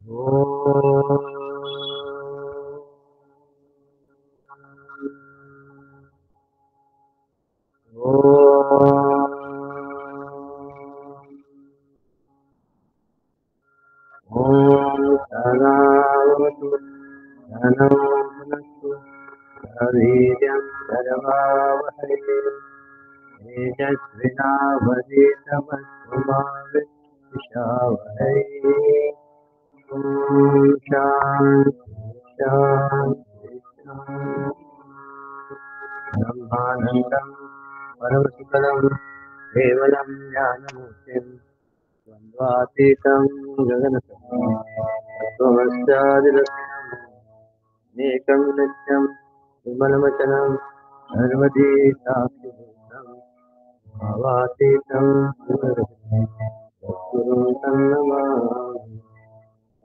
ओम सहनावतु सहनौ भुनक्तु सह वीर्यं करवावहै तेजस्विनावधीतमस्तु मा विद्विषावहै। ॐ शान्ति शान्ति शान्ति। ब्रह्मानन्दं परमसुखदं केवलं ज्ञानमूर्तिं द्वन्द्वातीतं गगनसदृशं तत्त्वमस्यादिलक्षणम् एकं नित्यं विमलवचनं सर्वदी साक्षिभूतं भावातीतं सद्गुरुं तन्नमामि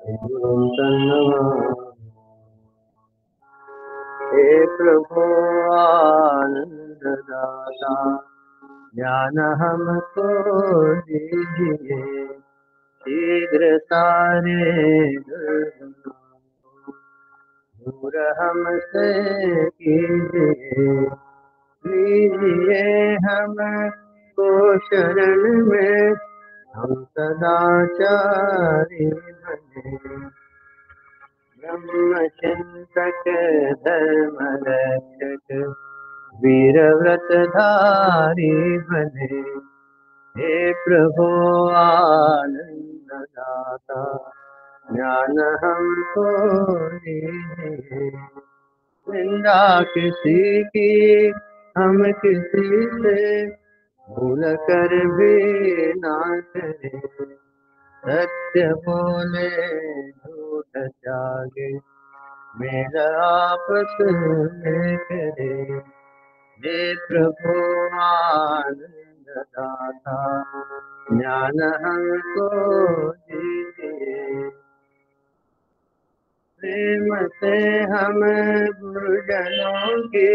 सद्गुरुं तन्नमामि। हे प्रभो आनन्ददाता ज्ञान हमको दीजिए शीघ्र सारे दूर हमसे कीजिए लीजिए हमको शरण में हम सदाचारी बने ब्रह्मचिंतक धर्म रक्षक वीर व्रतधारी बने हे प्रभु आनंद दाता ज्ञान हमको दीजिए निंदा किसी की हम किसी से भूल कर भी ना करें सत्य बोले झूठ त्यागे मेरा आपस में करे हे प्रभु आनंद दाता ज्ञान हमको दीजिए प्रेम से हम गुरुजनों की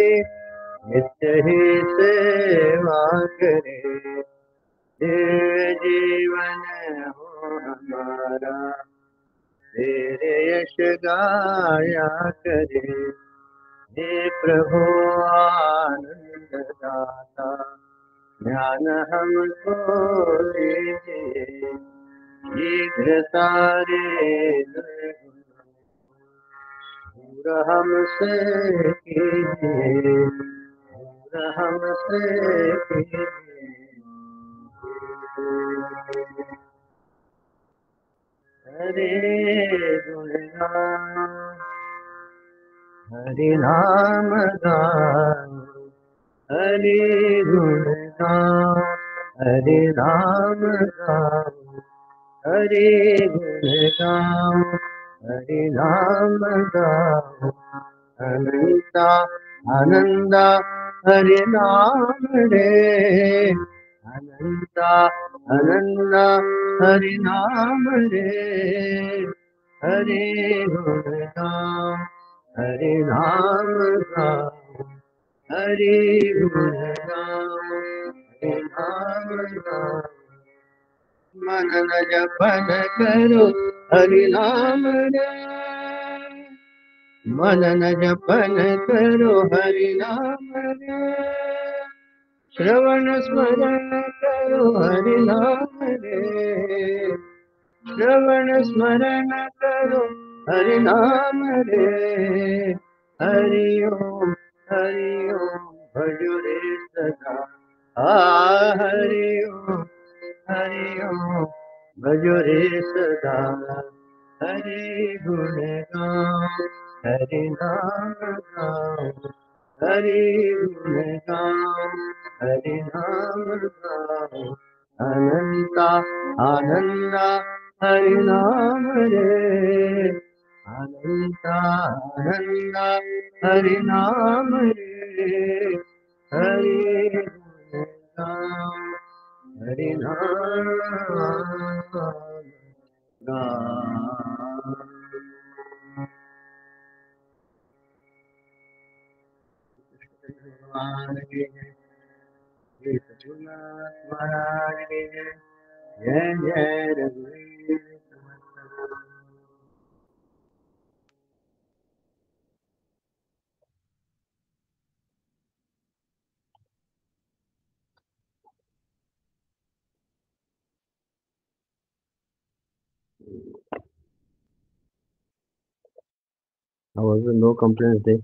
नित्य ही सेवा करें दिव्य जीवन हो हमारा तेरे यश गाया करे हे प्रभु आनंद दाता ज्ञान हमको दीजिए शीघ्र सारे दूर हमसे कीजिए दूर हमसे कीजिए हरे गुण गान हरि नाम गान हरि गुण गान हरि नाम गान हरि गुण गान हरि नाम गान अनंता आनंदा हरि नाम रे अनंता आनंदा हरि नाम रे हरि गुण गान हरि नाम गान हरि गुण गान हरि नाम गान मन न जपन करो हरि नाम रे मन न जपन करो हरि नाम रे श्रवण स्मरण करो हरि नाम रे श्रवण स्मरण करो हरि नाम रे हरि ओम भजो रे सदा हरि ओम भजो रे सदा हरि गुण गाओ हरि नाम गाओ हरि गुण गाओ हरि नाम गाओ अनंता आनंदा हरि नाम रे अनंता आनंदा हरि नाम रे हरि गुण गाओ हरि नाम गाओ भगवान की जय श्री सद्गुरुनाथ महाराज की जय जय जय रघुवीर समर्थ। How was the no complaints day?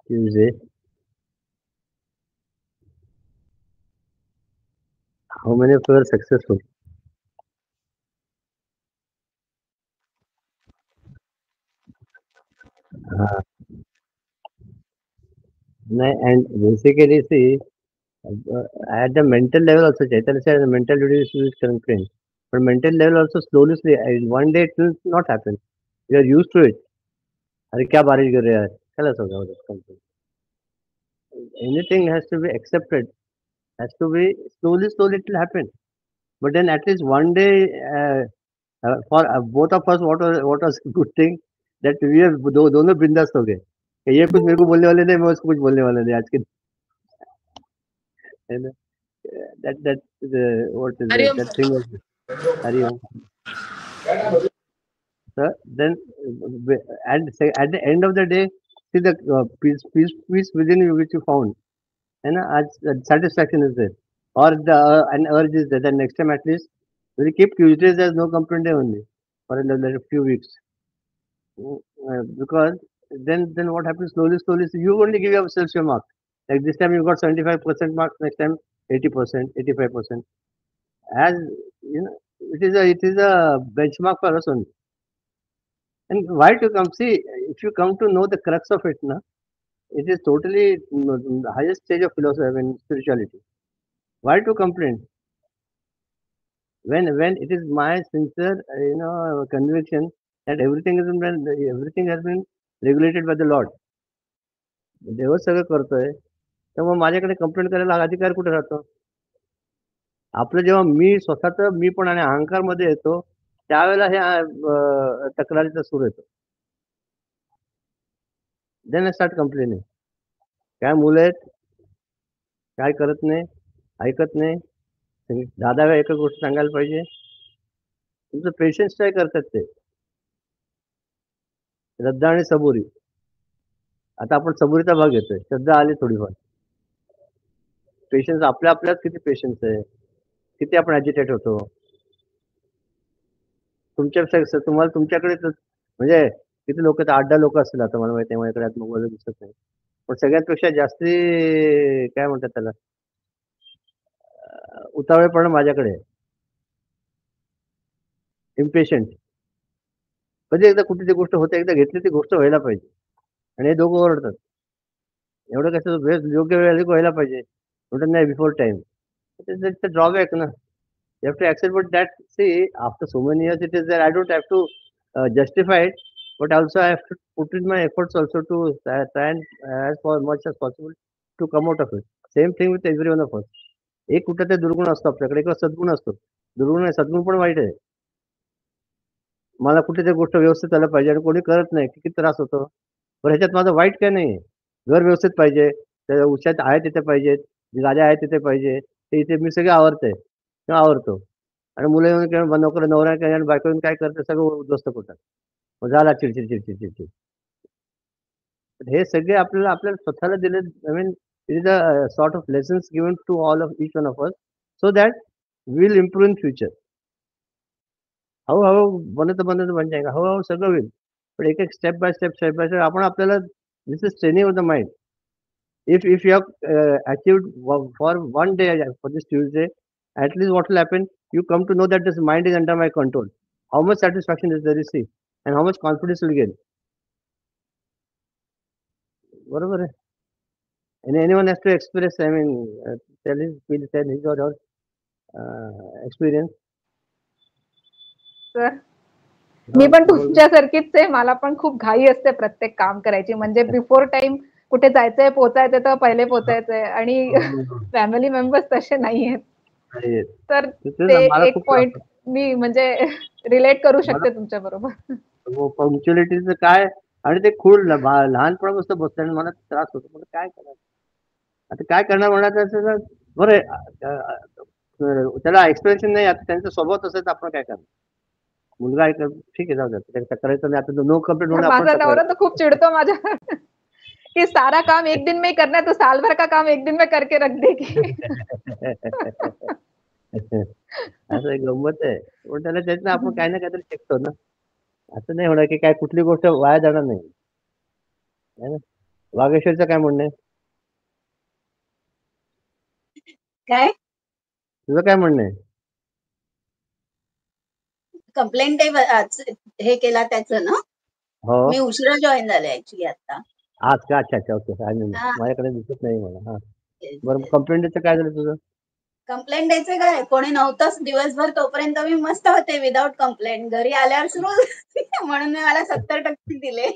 Tuesday. How many of you were successful? Uh, and basically, see, uh, at the mental level also, Chaitanya said the mental duty is complaint. But mental level also slowly, one day it will not happen. You are used to it. अरे क्या बारिश गिर रहा है चला सो जाओ complaint. Anything has to be accepted, has to be slowly it will happen. But then at least one day, for both of us, what was good thing that we have दोनों बिंदास हो गए कि ये कुछ मेरे को बोलने वाले नहीं, मैं उसको कुछ बोलने वाला नहीं आज के दिन. That what is that, Hariom that sir. thing was Hari Om. Sir, then at the end of the day, see the peace within you which you found, and satisfaction is there, or the an urge is there. Then next time at least we'll keep Tuesdays as no complaint day only for a few weeks. Because then what happens slowly, so you only give yourself your mark. Like this time you got 75% marks, next time 80%, 85%. As you know, it is a benchmark for us only. And why to come? See, if you come to know the crux of it, na, it is totally the highest stage of philosophy, I mean spirituality. Why to complain? When it is my sincere, conviction that everything has been regulated by the Lord. देवच सगळं करतोय, तर मग माझ्याकडे complaint करायला अधिकार कुठे राहतो? आपलं जेव्हा मी स्वतःचं मीपण आणि अहंकारमध्ये येतो, त्यावेळेला हे तक्रारीचा सूर येतो. Then I start complaining. काय मुलं आहेत, काय करत नाही, ऐकत नाही. दहा वेळा एकच गोष्ट सांगायला पाहिजे. तुमचं पेशन्स काय करतात ते. श्रद्धा आणि सबुरी. आता आपण सबुरीचा भाग घेतोय. श्रद्धा आली थोडीफार. पेशन्स आपल्यात किती पेशन्स आहे. किती आपण ॲजिटेट होतो. तुमच्यापेक्षा तुम्हाला तुमच्याकडे म्हणजे किती लोक आहेत, 8-10 लोक असतील आता मला माहिती आहे. माझ्याकडे आता मोबाईल दिसत नाही. पण सगळ्यांपेक्षा जास्ती काय म्हणतात त्याला, उतावळेपणा माझ्याकडे आहे. इम्पेशंट. कधी एकदा कुठली ती गोष्ट होते, एकदा घेतली ती गोष्ट व्हायला पाहिजे. आणि हे दोघं ओरडतात. एवढं कसं वेळ योग्य वेळेला व्हायला पाहिजे. कुठं नाही before time. It's a drawback ना. You have to accept, but that, see, after so many years, it is that I don't have to justify it, but also I have to put in my efforts also to try and as for much as possible to come out of it. Same thing with every one of us. एक कुठं ते दुर्गुण असतो आपल्याकडे, एक सद्गुण असतो. दुर्गुण नाही, सद्गुण पण वाईट आहे. मला कुठे ते गोष्ट व्यवस्थित आलं पाहिजे आणि कोणी करत नाही, किती त्रास होतो. पण ह्याच्यात माझं वाईट काय नाहीये. घर व्यवस्थित पाहिजे, त्या उशात आहे तिथे पाहिजेत, गाद्या आहेत तिथे पाहिजे. ते इथे मी सगळं आवरतंय किंवा आवरतो. आणि मुलं येऊन किंवा नवरा काय आणि बायको येऊन काय करते, सगळं उद्ध्वस्त करतात. मग झाला चिडचिड. हे सगळे आपल्याला स्वतःला दिले. I mean it is a sort of lessons given to all of each one of us, so that will improve in future. हळू-हळू बनत बन जाएगा. हळू-हळू सगळं होईल. पण एक-एक स्टेप बाय स्टेप आपण आपल्याला this is training of the mind. If you have achieved for one day for this Tuesday, at least what will happen? You come to know that this mind is under my control. How much satisfaction is there you see, and how much confidence will gain. बरोबर आहे. And anyone has to express, I mean, tell his or her experience. Sir, हा मी पण बोल. तुमच्यासारखीच आहे. मला पण खूप घाई असते प्रत्येक काम करायची. म्हणजे बिफोर टाईम कुठे जायचंय, पोहोचायचंय तर पहिले पोहोचायचंय आणि फॅमिली मेंबर्स तसे नाहीयेत. नाही. तर तेच ते मला एक खूप त्रास पॉइंट होतो. मी म्हणजे रिलेट करू मला शकते तुमच्याबरोबर. पंक्च्युअलिटीचं काय आणि ते खूळ लहानपणापासून बसलं आणि मला त्रास होतो. मला काय करायचं? आता काय करणार म्हणायचं असेल तर बरं आहे, त्याला एक्सप्लेनेशन नाही. आता त्यांचा स्वभाव तसा आहे तर आपण काय करणार? मुलगा आहे तर ठीक आहे, जाऊ द्या. त्याला करायचं नाही. आता नो कंप्लेंट तर म्हणून आपण माझा तक्रार नवरा तर खूप चिडतो माझ्यावर की सारा काम एक दिन में ही करना है, तो साल भर का काम एक दिन में करके रख देगी. असं एक गंमत आहे. पण त्याला त्यातनं आपण काही ना काहीतरी शिकतो ना. असं नाही होणार की काय कुठली गोष्ट वाया जाणार नाही. है ना? वागेश्वरचं काय म्हणणं आहे? काय तुझं काय म्हणणं आहे? कंप्लेंट हे केला त्याचं ना हो. मी उशिरा जॉईन झाले ऍक्च्युली आता. आज का? अच्छा, अच्छा. ओके. हा. माझ्याकडे दिसत नाही मला. हां. बरं कंप्लेंटचं काय झालं तुझं? कंप्लेंट द्यायचं काय कोणी नव्हतंच दिवसभर तोपर्यंत मी मस्त होते विदाउट कंप्लेंट. घरी आल्यावर सुरू म्हणून मी मला 70% दिले.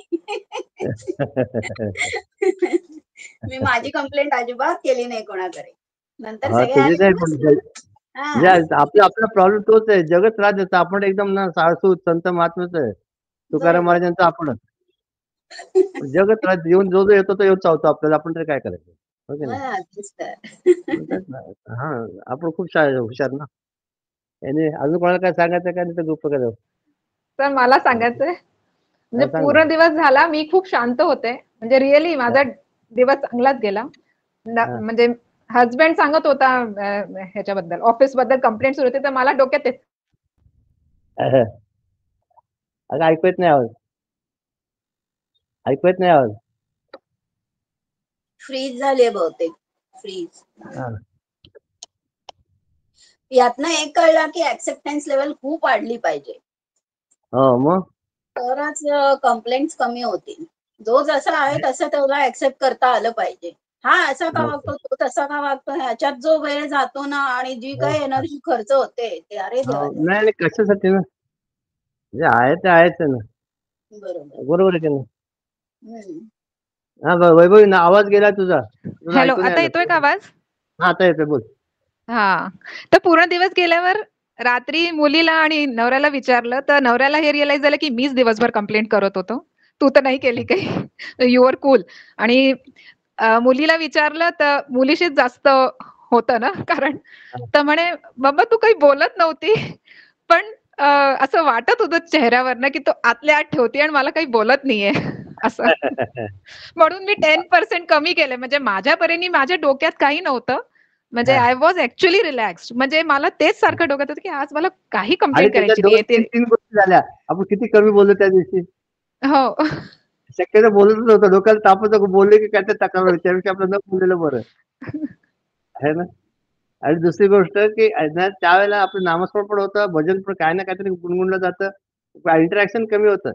मी माझी कंप्लेंट अजिबात केली नाही कोणाकडे. नंतर हां, सगळे तुझी आले नाही की पण मस्त. हा. आपला प्रॉब्लेम तोच आहे. जगच त्रास देतं. आपण एकदम ना साळसूद संत महात्माच आहे. तुकाराम बरोबर. महाराजांचं आपणच. जगच त्रास येऊन जो येतो तो येऊन चावतो आपल्याला. आपण तरी काय करायचं? हो की नाही? हा, तेच तर. म्हणतात ना. हां, आपण खूप हुशार ना. याने अजून कोणाला काय सांगायचं का नाही तर गप्प करावं? तर मला सांगायचंय, म्हणजे हां, सांग ना. पूर्ण दिवस झाला मी खूप शांत होते. म्हणजे रिअली हां, माझा दिवस चांगलाच गेला. हां. म्हणजे हसबंड सांगत होता ह्याच्याबद्दल, ऑफिसबद्दल कंप्लेंट सुरू होती, तर मला डोक्यात तेच अगं ऐकू येत नाही आवाज. ऐकू येत नाही आवाज. फ्रीज झाले बहुतेक. फ्रीज. हां. यातनं एक कळलं की ऍक्सेप्टन्स लेवल खूप वाढली पाहिजे. हो मग? तरच कंप्लेंट्स कमी होतील. जो जसा आहे तसं त्याला ऍक्सेप्ट करता आलं पाहिजे. हा असा का वागतो, तो तसा का वागतो, ह्याच्यात जो वेळ जातो ना आणि जी हो, काही एनर्जी खर्च होते ते अरे हो. देवा देवा. नाही, नाही कशासाठी ना? जे आहे ते आहेच आहे ना. बरोबर. बरोबर आहे की नाही? हम्म. हां, वैभवी ना आवाज गेला तुझा. तुझं हॅलो, ऐकू नाही आता आलं. येतोय का आवाज? हां, आता येतोय बोल. हां. तर पूर्ण दिवस गेल्यावर रात्री मुलीला आणि नवऱ्याला विचारलं, तर नवऱ्याला हे रिअलाईज झालं, की मीच दिवसभर कंप्लेंट करत होतो. तू तर नाही केली काही. You are cool. आणि मुलीला विचारलं तर मुलीशीच जास्त होतं ना, कारण हां. तर म्हणे, "बाबा तू काही बोलत नव्हती, पण अ, असं वाटत होतं चेहऱ्यावरनं, की तो आतल्या आत ठेवते आणि मला काही बोलत नाहीये." असं. म्हणून मी 10% कमी केले. म्हणजे माझ्या परीने माझ्या डोक्यात काही नव्हतं. म्हणजे हां. I was actually relaxed. म्हणजे मला तेच सारखं डोक्यात होतं, की आज मला काही आणि कंप्लेंट त्याच्यात करायची 2, नाहीये. 3, ते 3 गोष्टी झाल्या. आपण किती कमी बोललो त्या दिवशी. हो. शक्यतो बोलतच नव्हतं. डोक्याला तापच नको. बोलले की काहीतरी तक्रार त्यापेक्षा आपलं न बोललेलं बरं. आहे ना? आणि दुसरी गोष्ट की ना त्यावेळेला आपलं नामस्मरण पण होतं, भजन पण काही ना काहीतरी गुणगुणलं जातं. इंटरॅक्शन कमी होतं.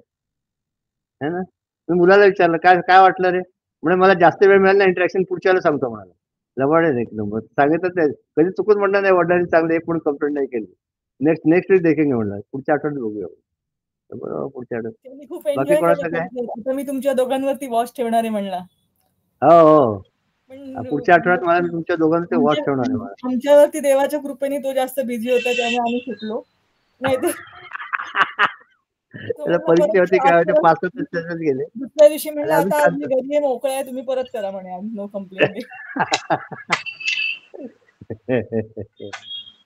आहे ना? मी मुलाला विचारलं, "काय काय वाटलं रे?" म्हणे, "मला जास्त वेळ मिळाला ना इंटरॅक्शन पुढच्या वेळेला सांगतो" म्हणाला. लबाड आहे एक नंबर. सांगितलंच नाही. कधी चुकून म्हणणार नाही वडिलांनी चांगलं एक पण कंप्लेंट नाही केली. नेक्स्ट वीक देखेंगे म्हणला. पुढच्या आठवड्यात बघूया. बरोबर पुढच्या आठवड्यात. त्यांनी खूप बाकी एन्जॉय केलं कोणाचं काय? कंप्लेंट. आता मी तुमच्या दोघांवरती वॉच ठेवणार आहे म्हणला. हो, हो. पण पुढच्या आठवड्यात मला मी तुमच्या दोघांचे वॉच ठेवणार आहे मला. आमच्यावरती देवाच्या कृपेने तो जास्त बिझी होता त्यामुळे आम्ही सुटलो. नाहीतर तो त्याला म्हणला परीक्षा परत होती आज काय होते परत 5 त्याच्यातच गेले दुसऱ्या दिवशी आणि म्हणला अजून आता आज शांत. मी घरी आहे मोकळा आहे तुम्ही परत करा म्हणे आज नो कंप्लेंट डे.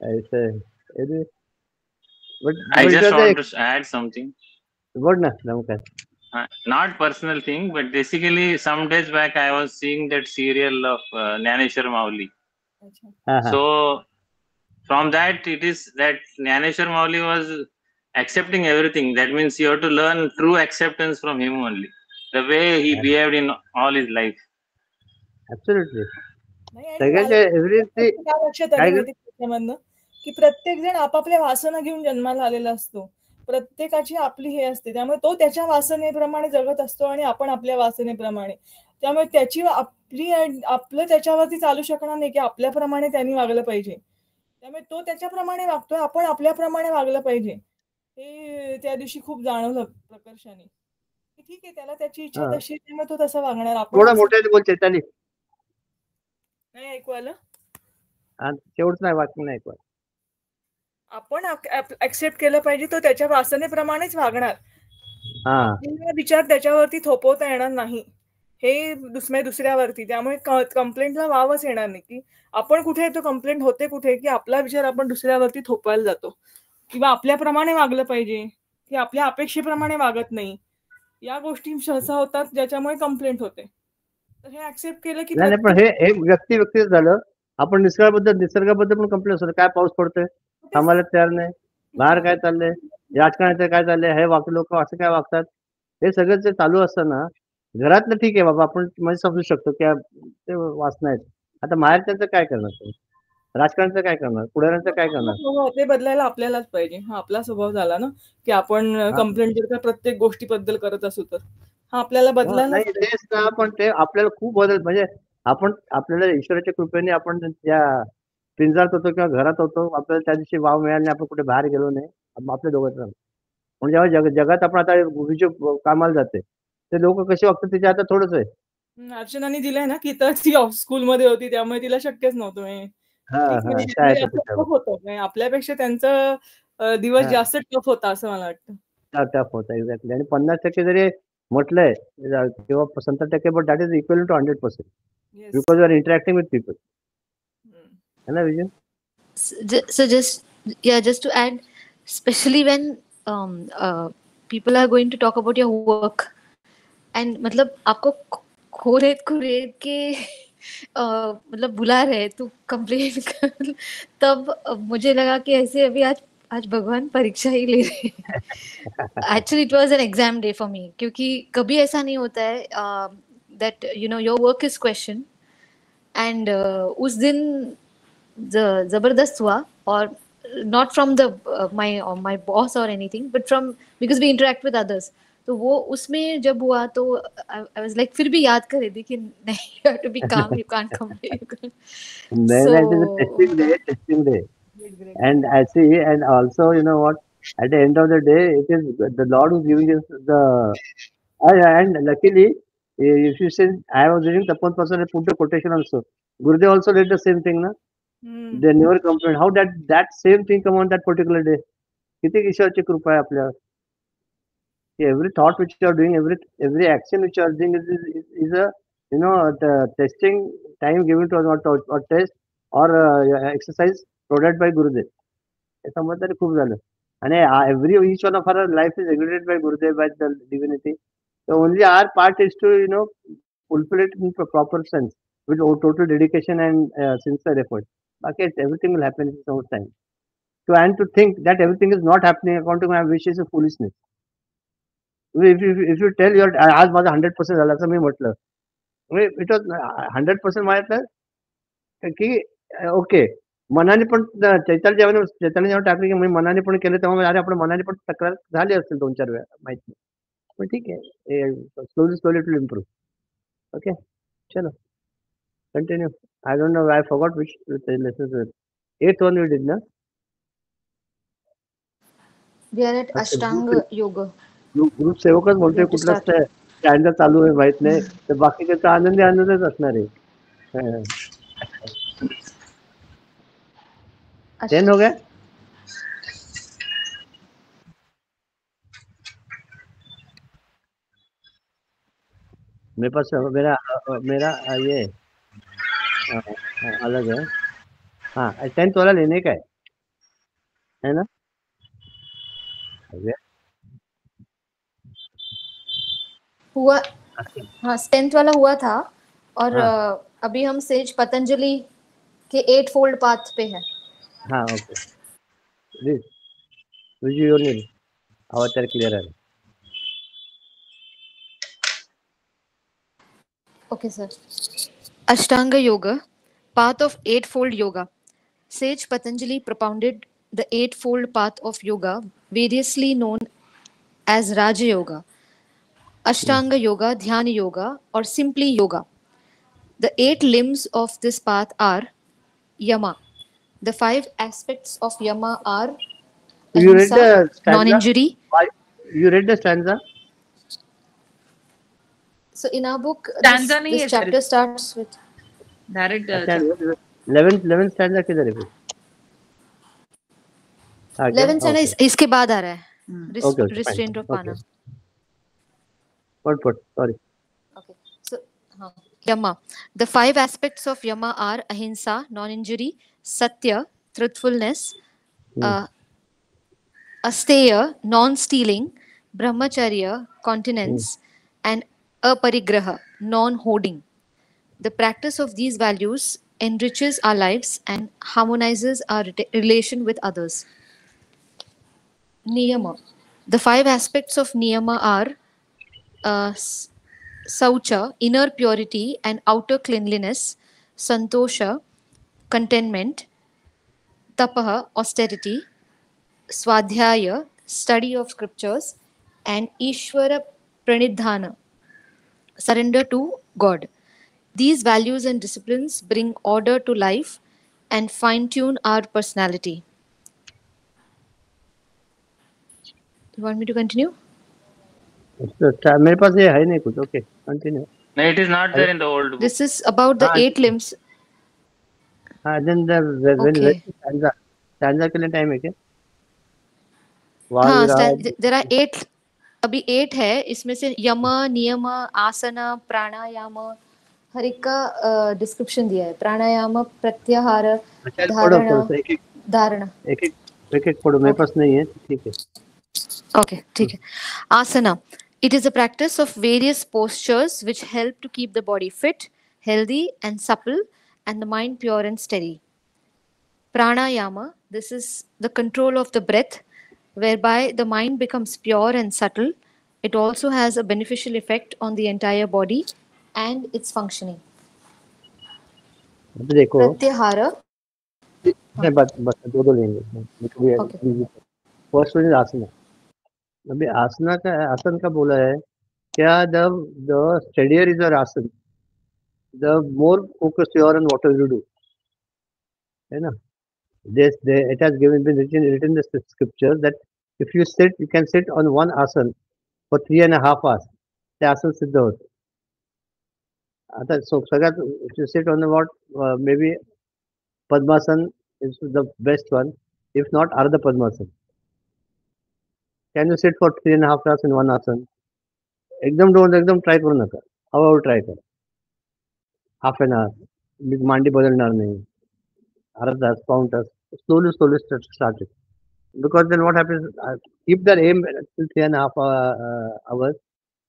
ऐसे अरे, I but it just was want to add something. बोल ना नमस्कार. Not personal thing, but basically some days back I was seeing that serial of Nyaneshwar Mauli. अच्छा. हा हा So from that it is that Nyaneshwar Mauli was accepting everything. That means you have to learn true acceptance from him only. The way he behaved in all his life. Absolutely नाही आणि सगळ्यांचे एव्हरीथी काय लक्षात आलं काय माहिती त्याच्यामधनं की प्रत्येक जण आपापल्या वासना घेऊन जन्माला आलेला असतो. प्रत्येकाची आपली हे असते त्यामुळे तो त्याच्या वासनेप्रमाणे जगत असतो आणि आपण आपल्या वासनेप्रमाणे. त्यामुळे त्याची आपली आपलं त्याच्यावरती चालू शकणार नाही की आपल्याप्रमाणे त्यांनी वागलं पाहिजे. त्यामुळे तो त्याच्याप्रमाणे वागतोय आपण आपल्याप्रमाणे वागलं पाहिजे. हे त्या दिवशी खूप जाणवलं प्रकर्षाने. की ठीक आहे त्याला त्याची इच्छा हा तशी आहे, त्यामुळे तो तसा वागणार आपण थोडं असं मोठ्याने बोल चैताली. नाही ऐकू आलं. शेवटच नाही वाक्य नाही ऐकू. आपण ऍक्सेप्ट केलं पाहिजे तो त्याच्या वासनेप्रमाणेच वागणार. हा आपल्याला विचार त्याच्यावरती थोपवता येणार नाही. हे दुसऱ्यावरती त्यामुळे कंप्लेंटला वावच येणार नाही की आपण कुठे येतो कंप्लेंट होते कुठे की आपला विचार आपण दुसऱ्यावरती थोपवायला जातो किंवा आपल्याप्रमाणे वागलं पाहिजे की आपल्या अपेक्षेप्रमाणे वागत नाही. या गोष्टी सहसा होतात ज्याच्यामुळे कंप्लेंट होते. तर हे ऍक्सेप्ट केलं की नाही नाही पण प्रत्येक हे व्यक्ती झालं. आपण निसर्गाबद्दल पण कंप्लेंट असतो काय पाऊस पडतोय थांबायला तयार नाही. बाहेर काय चाललंय, राजकारणाचं काय चाललंय, हे लोक असं काय वागतात, हे सगळं जे चालू असतं घरातलं ठीक आहे बाबा, आपण म्हणजे समजू शकतो की ते वासना आहेत. आता बाहेरच्यांचं काय करणार तुम्ही? राजकारणाचं काय करणार, पुढाऱ्यांचं काय करणार? स्वभाव ते बदलायला आपल्यालाच पाहिजे. हा आपला स्वभाव झाला ना, की आपण कंप्लेंट जर का प्रत्येक गोष्टीबद्दल करत असू तर हा आपल्याला बदलायला नाही तेच ना, पण ते आपल्याला खूप बदल म्हणजे आपल्याला ईश्वराच्या कृपेने आपण त्या पिंजरात होतो किंवा घरात होतो, आपल्याला त्या दिवशी वाव मिळाला नाही, आपण कुठे बाहेर गेलो नाही, आपल्या दोघांचं. पण जेव्हा जगात आपण आता कामाला जाते, ते लोक कसे वागतात त्याच्या आता थोडंच आहे. अर्चनाने दिलाय ना, की तर ती स्कूलमध्ये होती त्यामुळे तिला शक्यच नव्हतं. काय टफ होतं. आपल्यापेक्षा त्यांचा दिवस जास्त टफ होता असं मला वाटतं. टफ होता एक्झॅक्टली. आणि 50% जरी म्हटलंय किंवा 70%, but that is equal to 100% because you are interacting with people. है ना विजय? So just to add, especially when people are going to talk about your work and मतलब आपको खोरेद के मतलब बुला रहे तू कंप्लेन कर, तब मुझे लगा कि ऐसे अभी आज भगवान परीक्षा ही ले रहे हैं. Actually it was an exam day for me, क्योंकि कभी ऐसा नहीं होता है that you know your work is questioned and उस दिन जबरदस्त हुआ, और not from the my boss or anything, but from because we interact with others. तो वो उसमें जब हुआ तो I was like फिर भी याद कर रही थी कि नहीं, you have to be calm, you can't complain. It is a testing day. And I see, and also, you know what, at the end of the day, it is the Lord who's giving us and luckily, if you say, I was reading Tapan Person, I put the quotation also. Gurudev also did the same thing, na? They never complained. How that same thing come on that particular day? किती ईश्वराची कृपा आहे आपल्यावर. Every thought which you are doing, every action which you are doing is a the testing time given to us, or test or exercise provided by Gurudev. याचा मतलब खूप झालं. आणि each one of our life is regulated by Gurudev, by the divinity. So only our part is to fulfill it in proper sense with total dedication and sincere effort. Okay, everything will happen in its own time. And to think that everything is not happening according to my wish is a foolishness. If you tell your आज माझा 100% झाला असं मी म्हटलं, it was 100% माझ्यातलं की okay, मनाने पण चैतन्य जेव्हा टाकले की मी मनाने पण केलं, तेव्हा अरे आपण मनाने पण तक्रार झाली असेल 2-4 वेळा, माहित नाही, पण ठीक आहे, स्लोली टू इम्प्रूव्ह. ओके, चलो continue. I don't know, I forgot which lesson. 8th one you did, ना? We are at Ashtanga Yoga. Group सेवकच बोलतोय, कुठला स्टँड चालू आहे माहित नाही, तर बाकीचा आनंदच असणार आहे. 10 हो गया. मेरे पास मेरा ये अलग है. हाँ, 10th वाला लेने का है ना? हुआ, हाँ 10th वाला हुआ था, और अभी हम सेज पतंजलि के 8 फोल्ड पाथ पे है. हाँ, ओके. विजुअल अवतार क्लियर है. Okay, sir. Ashtanga Yoga, path of eightfold yoga. Sage Patanjali propounded the eightfold path of yoga, variously known as Raja Yoga, Ashtanga Yoga, Dhyana Yoga, or simply Yoga. The 8 limbs of this path are Yama. The 5 aspects of Yama are You read the stanza? non-injury. You read the stanza? So in our book, this chapter starts with direct 11th stanza किधर है? 11th stanza इसके बाद आ रहा है. Restraint of Pana. Sorry. Okay. So Yama. The 5 aspects of Yama are Ahimsa, non-injury, Satya, truthfulness, Asteya, non-stealing, Brahmacharya, continence, and Aparigraha, non-hoarding. The practice of these values enriches our lives and harmonizes our relation with others. Niyama. The 5 aspects of niyama are saucha, inner purity and outer cleanliness, santosha, contentment, tapaha, austerity, swadhyaya, study of scriptures, and ishvara pranidhana, surrender to God. These values and disciplines bring order to life and fine tune our personality. You want me to continue? मेरे पास ये है नहीं कुछ. Okay, continue. No, it is not there in the old book. This is about the 8 limbs. then Okay. stanza के लिए time है क्या? हाँ, वाविराज. there are 8. अभी 8 है. इसमें से यम, नियम, आसन, प्राणायाम, हर एक का डिस्क्रिप्शन दिया है. प्राणायाम, प्रत्याहार, धारणा. एक पढ़ो. मेरे पास नहीं है. ठीक है. Okay, ठीक है. Asana. It is a practice of various postures which help to keep the body fit, healthy and supple and the mind pure and steady. Pranayama. This is the control of the breath whereby the mind becomes pure and subtle. It also has a beneficial effect on the entire body and its functioning. देखो. Pratyahara. नहीं, बस दो लेंगे. First one is asana. अभी आसन का बोला है क्या? The steadier is your asana, the more focus you are on what you do, है ना. It has been written in the scriptures that if you can sit on one asan for 3.5 hours, ते आसन सिद्ध होतं. आता सगळ्यात if you sit on what maybe Padmasan is the best one, if not Ardha Padmasan. Can you sit for 3.5 hours in one asan? एकदम try करू नका. हळूहळू ट्राय करा. Half an hour. मांडी बदलणार नाही. अर्धा तास, पाऊण तास. Slowly start it. Because then what happens, keep the aim till 3.5 hours,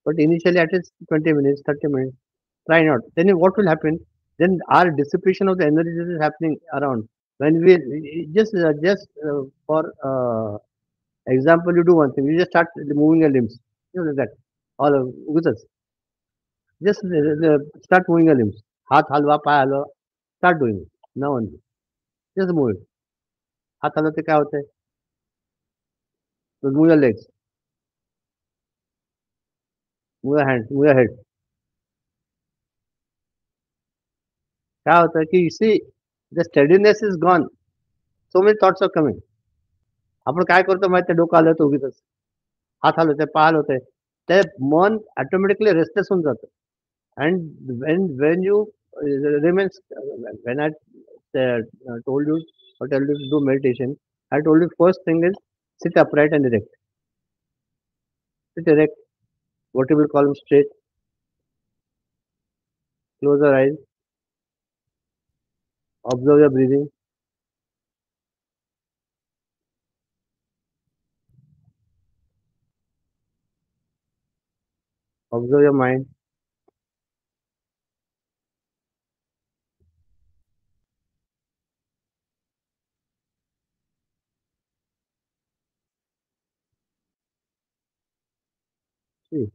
but initially at least 20 minutes, 30 minutes, try not. Then what will happen? Then our dissipation of the energy is happening around. When we just for example, you do one thing, you just start moving your limbs, like that, all with us. Just start moving your limbs. हाथ हलवा, पाय हलवा, start doing it now only. Just move it. हाथ हलवते काय होते? So move your legs, move your hands, move your head. क्या होता है कि you see the steadiness is gone. So many thoughts are coming. आपण काय करतो माहिती आहे? डोकं हलवतो उगीच, हात हलवते, पाय हलवते, ते मन ऑटोमॅटिकली रेस्टलेस होऊन जातं. And when you remains, when I told you or tell you to do meditation, I told you first thing is sit upright and erect. Sit erect, vertebral column straight. Close your eyes. Observe your breathing. Observe your mind. See,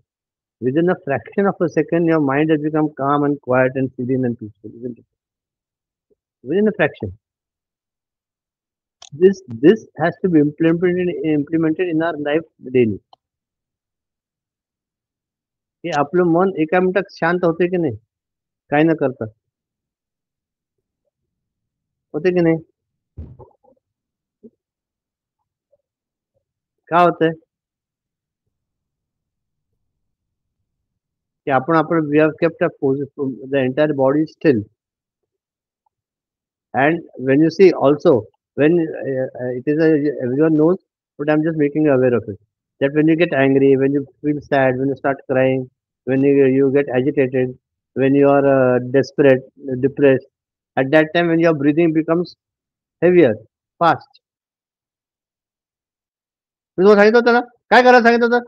within a fraction of a second, your mind has become calm and quiet and serene and peaceful, isn't it? Within a fraction. This has to be implemented in our life daily. की आपलं मन एका मिनिटात शांत होते की नाही? काय न करता होते की नाही? का होतंय? की आपण we have kept a position, the entire body still. And when you see also, when it is everyone knows, but I'm just making you aware of it, that when you get angry, when you feel sad, when you start crying, when you get agitated, when you are desperate, depressed, at that time when your breathing becomes heavier, fast. मी तुम्हाला सांगितलं होतं ना, काय करायला सांगितलं होतं?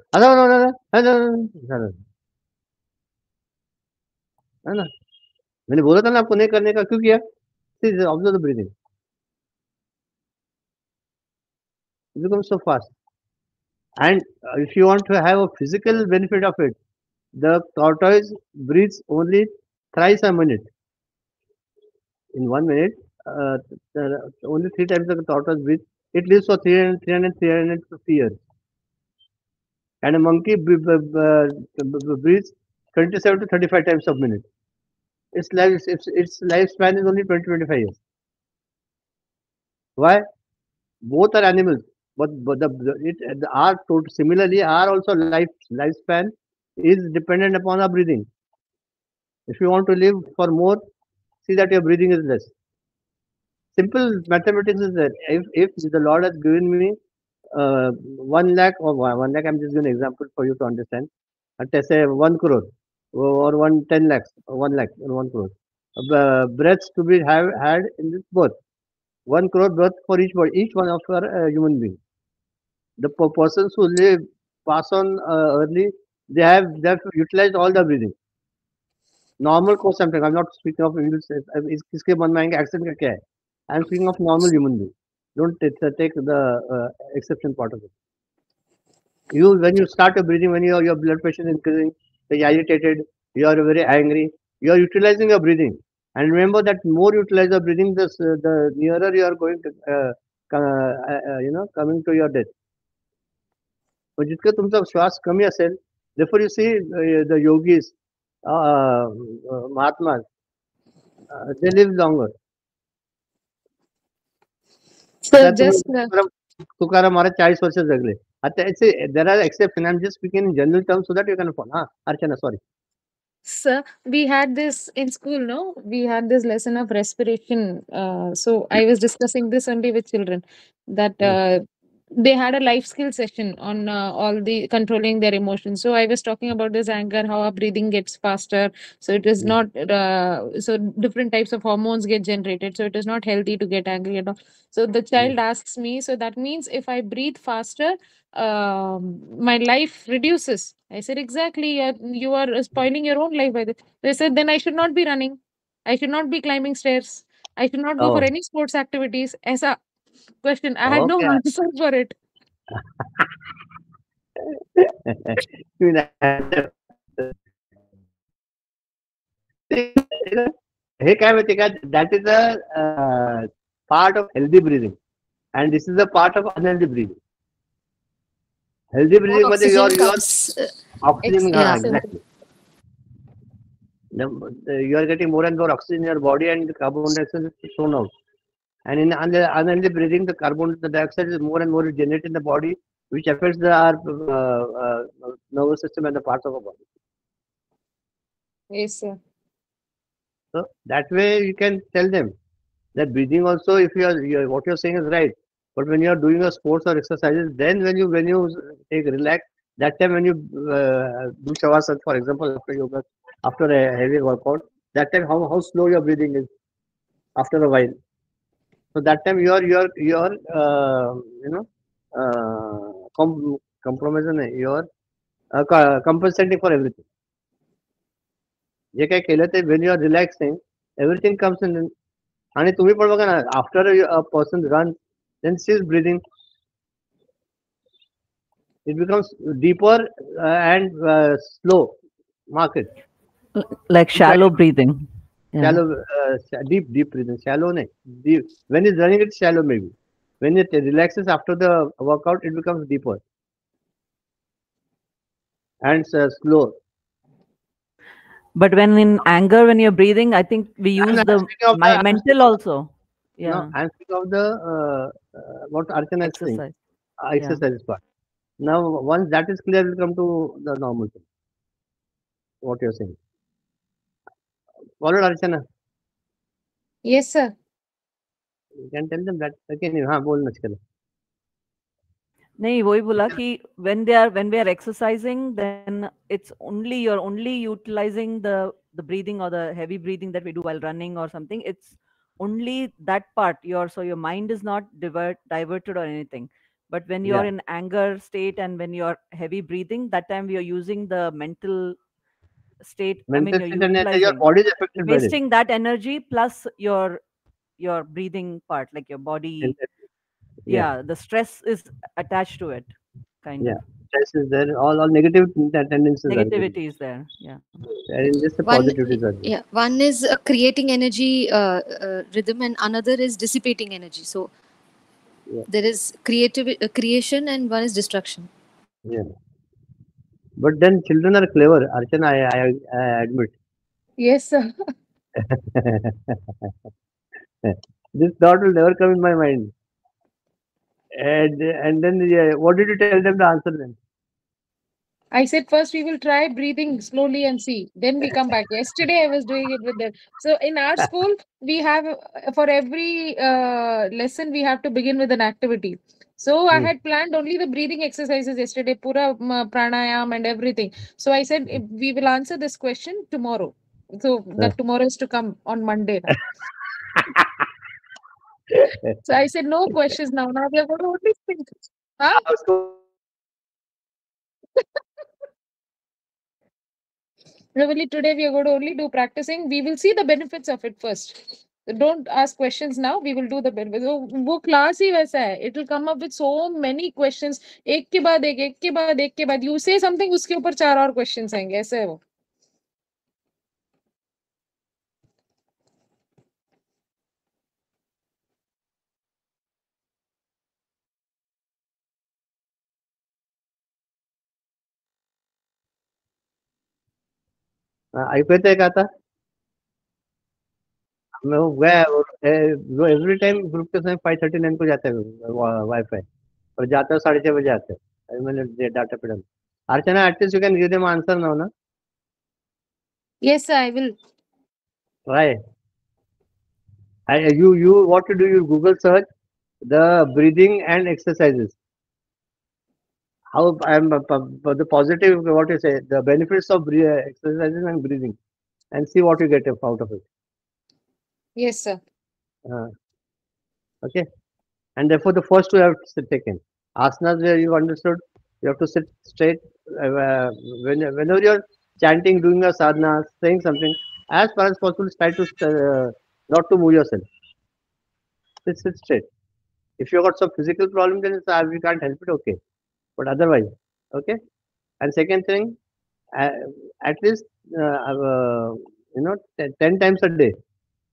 है ना? मैंने बोला था ना आपको नहीं करने का, क्यों किया? See, observe the breathing. It becomes so fast. And if you want to have a physical benefit of it, the tortoise breathes only thrice a minute. In 1 minute, only 3 times the tortoise breathes. It lives for 350 years. And a monkey breathes 27 to 35 times a minute. Its lifespan is only 20-25 years. Why? Both are animals, but similarly our also lifespan is dependent upon our breathing. If you want to live for more, see that your breathing is less. Simple mathematics is that if the Lord has given me 1 lakh or 1 lakh, I'm just giving an example for you to understand. Let's say 1 crore or 10 lakhs, 1 lakh or 1 crore breaths to be had in this birth. 1 crore breath for each one of our human being. The persons who live pass on early, they have utilized all the breathing. Normal course I'm talking. I'm not speaking of किसके मन में आएंगे accident का क्या है. I'm speaking of normal human being. Don't take the exception part of it. When you start your breathing, when your blood pressure is increasing, you're agitated, you are very angry, you are utilizing your breathing. And remember that more you utilize your breathing, the nearer you are going to, coming to your death. पण जितकं तुमचा श्वास कमी असेल, therefore you see the yogis, Mahatmas, they live longer. So आता just Tukaram महाराज 40 वर्ष जगले. आता there are exceptions. I'm just speaking in general terms so that you can follow. Archana, sorry. Sir, we had this in school, no? We had this lesson of respiration. So I was discussing this only with children that they had a life skill session on all the controlling their emotions. So I was talking about this anger, how our breathing gets faster. So it is not, so different types of hormones get generated. So it is not healthy to get angry at all. So the child asks me, so that means if I breathe faster, my life reduces. I said, exactly. You are spoiling your own life by this. They said, then I should not be running. I should not be climbing stairs. I should not go for any sports activities. Aisa question. I had no answer for it. हे काय माहिती का, that is a part of healthy breathing and this is a part of unhealthy breathing. Healthy breathing मध्ये your oxygen, exactly. You are getting more and more oxygen in your body and the carbon dioxide is thrown out. And in unhealthy breathing, the carbon dioxide is more and more generated in the body, which affects our nervous system and the parts of our body. Yes, sir. So that way you can tell them that breathing also, if what you're saying is right, but when you are doing a sports or exercises, then when you take relax, that time when you do shavasana, for example, after yoga, after a heavy workout, that time how slow your breathing is after a while. So that time you are compensating for everything. जे काही केलं ते when you are relaxing, everything comes in. आणि तुम्ही पण बघा ना, after a person runs, then still breathing, it becomes deeper and slow. Mark it. Like shallow breathing. Shallow, deep breathing. Shallow, no. Deep. When it's running, it's shallow maybe. When it relaxes after the workout, it becomes deeper and slow. But when in anger, when you're breathing, I think we use mental also. Yeah. No, I'm speaking of the what Archana is saying. Exercise part. Now, once that is clear, we'll come to the normal thing. What you're saying. Follow Archana. Yes, sir. You can tell them that again. हाँ बोल मुश्किल. नहीं वही बोला कि when we are exercising, then it's you're only utilizing the breathing or the heavy breathing that we do while running or something. It's only that part. So your mind is not diverted or anything. But when you're in anger state and when you're heavy breathing, that time we are using the mental state. You're utilizing, your body is affected by wasting that energy plus your your breathing part, like your body. Exactly. Yeah, the stress is attached to it, kind Yeah. of. Stress is there. All negative tendencies are there. Negativity is there. Yeah. And just the One, positivities are there. yeah, one is creating energy rhythm, and another is dissipating energy. So Yeah. there is creation, and one is destruction. Yeah. But then children are clever, Archana, I admit. Yes, sir. This thought will never come in my mind. And then what did you tell them to answer them? I said first we will try breathing slowly and see. Then we come back. Yesterday I was doing it with them. So in our school we have for every lesson we have to begin with an activity. So I had planned only the breathing exercises yesterday, pura pranayam and everything. So I said we will answer this question tomorrow. So that tomorrow is to come on Monday now. So I said no questions now. Now we are going to only think. Huh? Really, today we are going to only do practicing. We will see the benefits of it first. Don't ask questions now. We will do the benefits. वो class ही वैसा है. It will come up with so many questions. एक के बाद एक, एक के बाद एक के बाद. You say something, उसके ऊपर 4 और questions आएंगे. ऐसे है वो. ऐकू येतंय का आता? वो गया वो एवरी टाइम ग्रुप के समय 5:39 को जाता है वाईफाई और जाता है 6:30 बजे आता है. मैंने डाटा पे डाला. Archana, at least you can give them answer now, na? Yes, sir, I will. Try. You what to do? You Google search the breathing and exercises. How the positive, what you say, the benefits of exercises and breathing, and see what you get out of it. Yes, sir. Okay. And therefore, the first two have taken. Asanas where you understood, you have to sit straight. Whenever you're chanting, doing a sadhana, saying something, as far as possible, try to not to move yourself. Sit straight. If you've got some physical problem, then we can't help it, okay. But otherwise, okay. And second thing, at least, 10 times a day.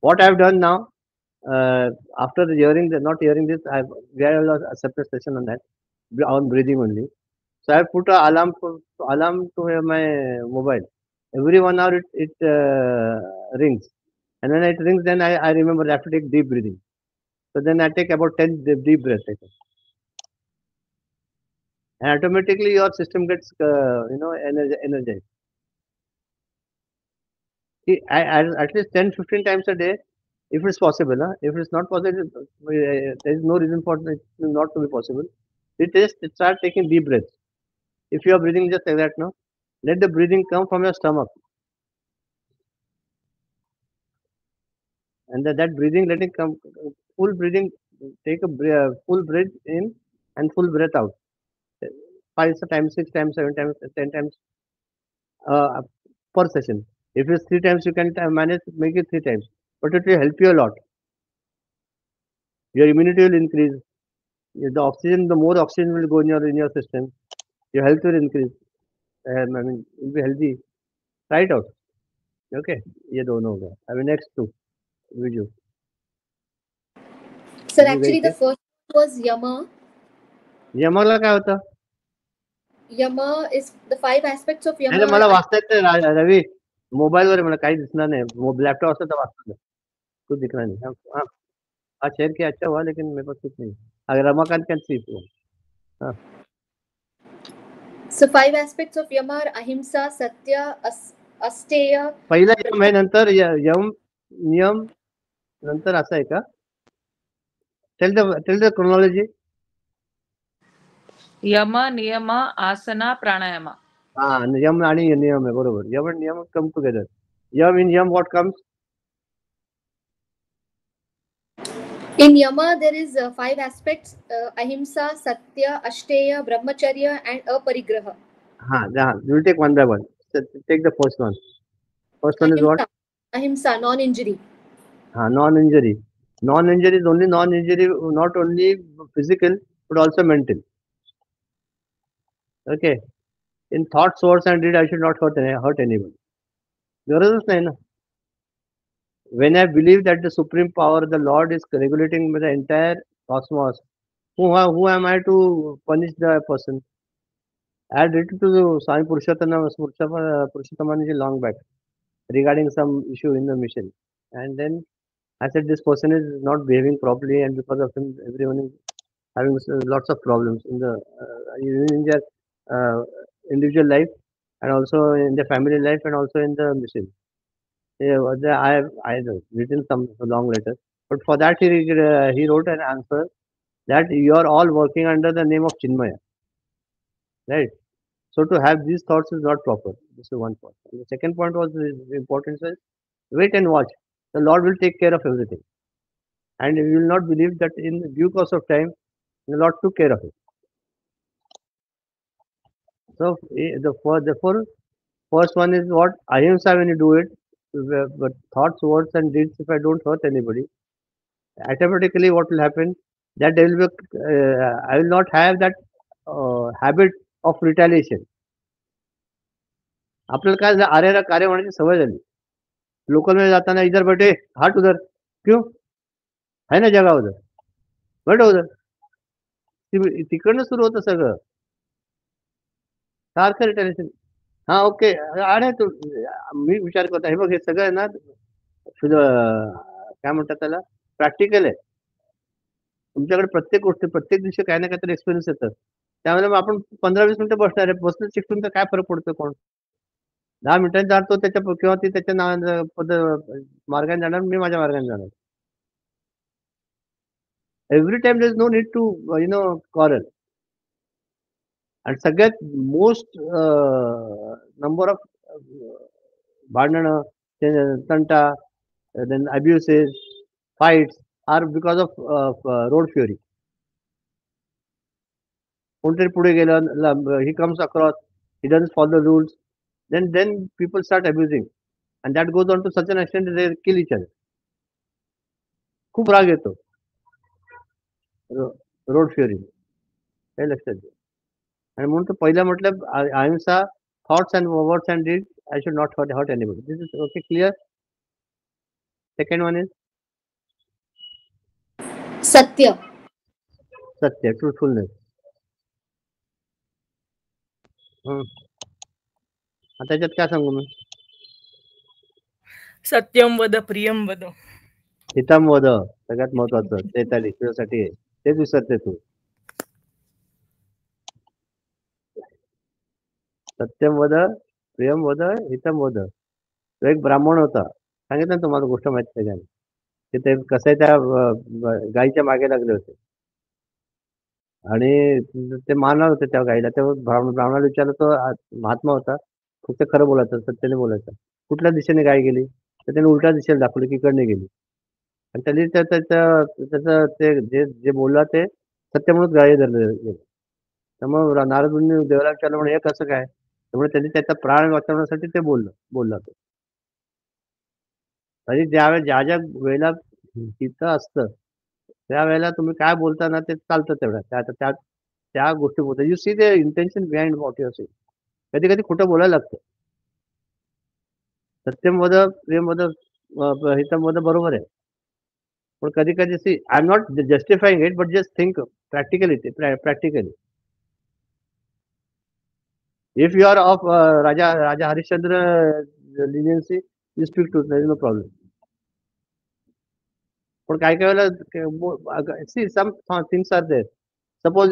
What I've done now, after not hearing this, we had a separate session on that, on breathing only. So I put an alarm to my mobile. Every 1 hour it rings, and when it rings, then I remember I have to take deep breathing. So then I take about 10 deep breaths, and automatically your system gets energized. At least 10-15 times a day, if it's possible. If it's not possible, there is no reason for it not to be possible. Just start taking deep breaths. If you are breathing just like that, no, let the breathing come from your stomach, and that breathing, let it come full breathing. Take a full breath in and full breath out. 5 times, 6 times, 7 times, 10 times per session. If it's 3 times, you can manage to make it 3 times, but it will help you a lot. Your immunity will increase. The oxygen, the more oxygen will go in your system, your health will increase. You'll be healthy. Try it out. Okay. ये दोनों हो गया. I mean, next two video. Sir, actually the first was Yama. यमाला काय होतं? Yama is the 5 aspects of Yama. नाही मला वाचता येत नाही रवी. मोबाईल वर मला काही दिसणार नाही. लॅपटॉप असतं तर वाचतं. कुछ दिखना नहीं. हाँ शेयर किया अच्छा हुआ लेकिन मेरे पास कुछ नहीं. अगर रमाकांत can see. हाँ. So 5 aspects of Yama are Ahimsa, Satya, Asteya. पहिला यम आहे नंतर यम नियम नंतर असं आहे का? Tell the chronology. यम नियम आसना प्राणायाम. यम आणि नियम आहे बरोबर. यम and नियम come together. In yam what comes? In Yama there is 5 aspects: Ahimsa, Satya, Asteya, Brahmacharya, and Aparigraha. We'll take one by one. So take the first one. First one is what? Ahimsa, non-injury. Non-injury. Non-injury is only non-injury, not only physical but also mental. Okay. In thoughts, words, and deed, I should not hurt anyone. गरजच नाही ना. When I believe that the supreme power, the Lord, is regulating the entire cosmos, who am I to punish the person? I had written to Swami Purushottamanji long back regarding some issue in the mission. And then I said this person is not behaving properly, and because of him, everyone is having lots of problems in their individual life, and also in their family life, and also in the mission. Yeah, I have written some long letter, but for that he wrote an answer that you are all working under the name of Chinmaya, right? So to have these thoughts is not proper. This is one point. And the second point was the importance is wait and watch. The Lord will take care of everything, and you will not believe that in the due course of time, the Lord took care of it. So therefore, first one is what ahimsa when you do it, but thoughts, words, and deeds. If I don't hurt anybody, automatically what will happen? That there will be, I will not have that habit of retaliation. आपल्याला काय आरेरा कार्य होण्याची सवय झाली. लोकलमध्ये जाताना इधर बैठे हाट उधर क्यों है ना जगा उधर बैठो उधर तिकडनं सुरू होतं सगळं सारखं रिटर्नेशन. हा ओके अरे तू मी विचार करतो हे बघ हे सगळं ना काय म्हणतात त्याला प्रॅक्टिकल आहे. तुमच्याकडे प्रत्येक गोष्ट प्रत्येक दिवशी काही ना काहीतरी एक्सपिरियन्स येतं. त्यामुळे मग आपण 15-20 मिनिटं बसणार आहे. बसणं शिकून तर काय फरक पडतो? कोण 10 मिनिटांनी जातो त्याच्या किंवा ती त्याच्या मार्गाने जाणार, मी माझ्या मार्गाने जाणार. Every time there is no need to quarrel. आणि सगळ्यात मोस्ट नंबर ऑफ भांडणं, तंटा, then abuses, fights are because of road fury. कोणतरी पुढे गेलं, he comes across, he doesn't follow the rules, then people start abusing, and that goes on to such an extent that they kill each other. खूप राग येतो road fury, हे लक्षात घ्या. आणि म्हणून तो पहिला म्हटलं ahimsa, thoughts and words and deeds, I should not hurt anybody. This is okay, clear. Second one is satya. Satya, truthfulness. आता त्याच्यात काय सांगू मी? सत्यम वद प्रियम वद हितम वद, सगळ्यात महत्वाचं 43 तुझ्यासाठी आहे, तेच विसरते तू. सत्यम वद, प्रियम वद, हितम वद. तो एक ब्राह्मण होता, सांगितलं ना तुम्हाला गोष्ट माहिती त्याच्याने, की ते कसं त्या गायीच्या मागे लागले होते आणि ते मारणार होते त्या गायीला. तेव्हा ब्राह्मणाला विचारलं, तो महात्मा होता, फक्त खरं बोलायचं, सत्याने बोलायचं. कुठल्या दिशेने गाय गेली तर त्याने उलट्या दिशेला दाखवली की इकडने गेली. आणि त्यांनी त्याचं ते जे बोलला ते सत्य म्हणून गाय धरले गेले. त्यामुळे नारद मुनी देवाला विचारलं, म्हणजे हे कसं काय? त्यामुळे त्यांनी त्याचा प्राण वाचवण्यासाठी ते बोलला तो. तरी ज्या वेळेला तिथं असतं त्यावेळेला तुम्ही काय बोलता ना ते चालतं तेवढं. त्या गोष्टी बोलतात. You see the intention behind what you are saying. कधी कधी खोटं बोलायला लागतं. सत्यम वद, प्रेम वद, हितम वद बरोबर आहे, पण कधी कधी see I am not justifying it, but just think practically. If you are of Raja Harishchandra leniency, you speak to, there is no problem. पण काही वेळेला see some things are there. Suppose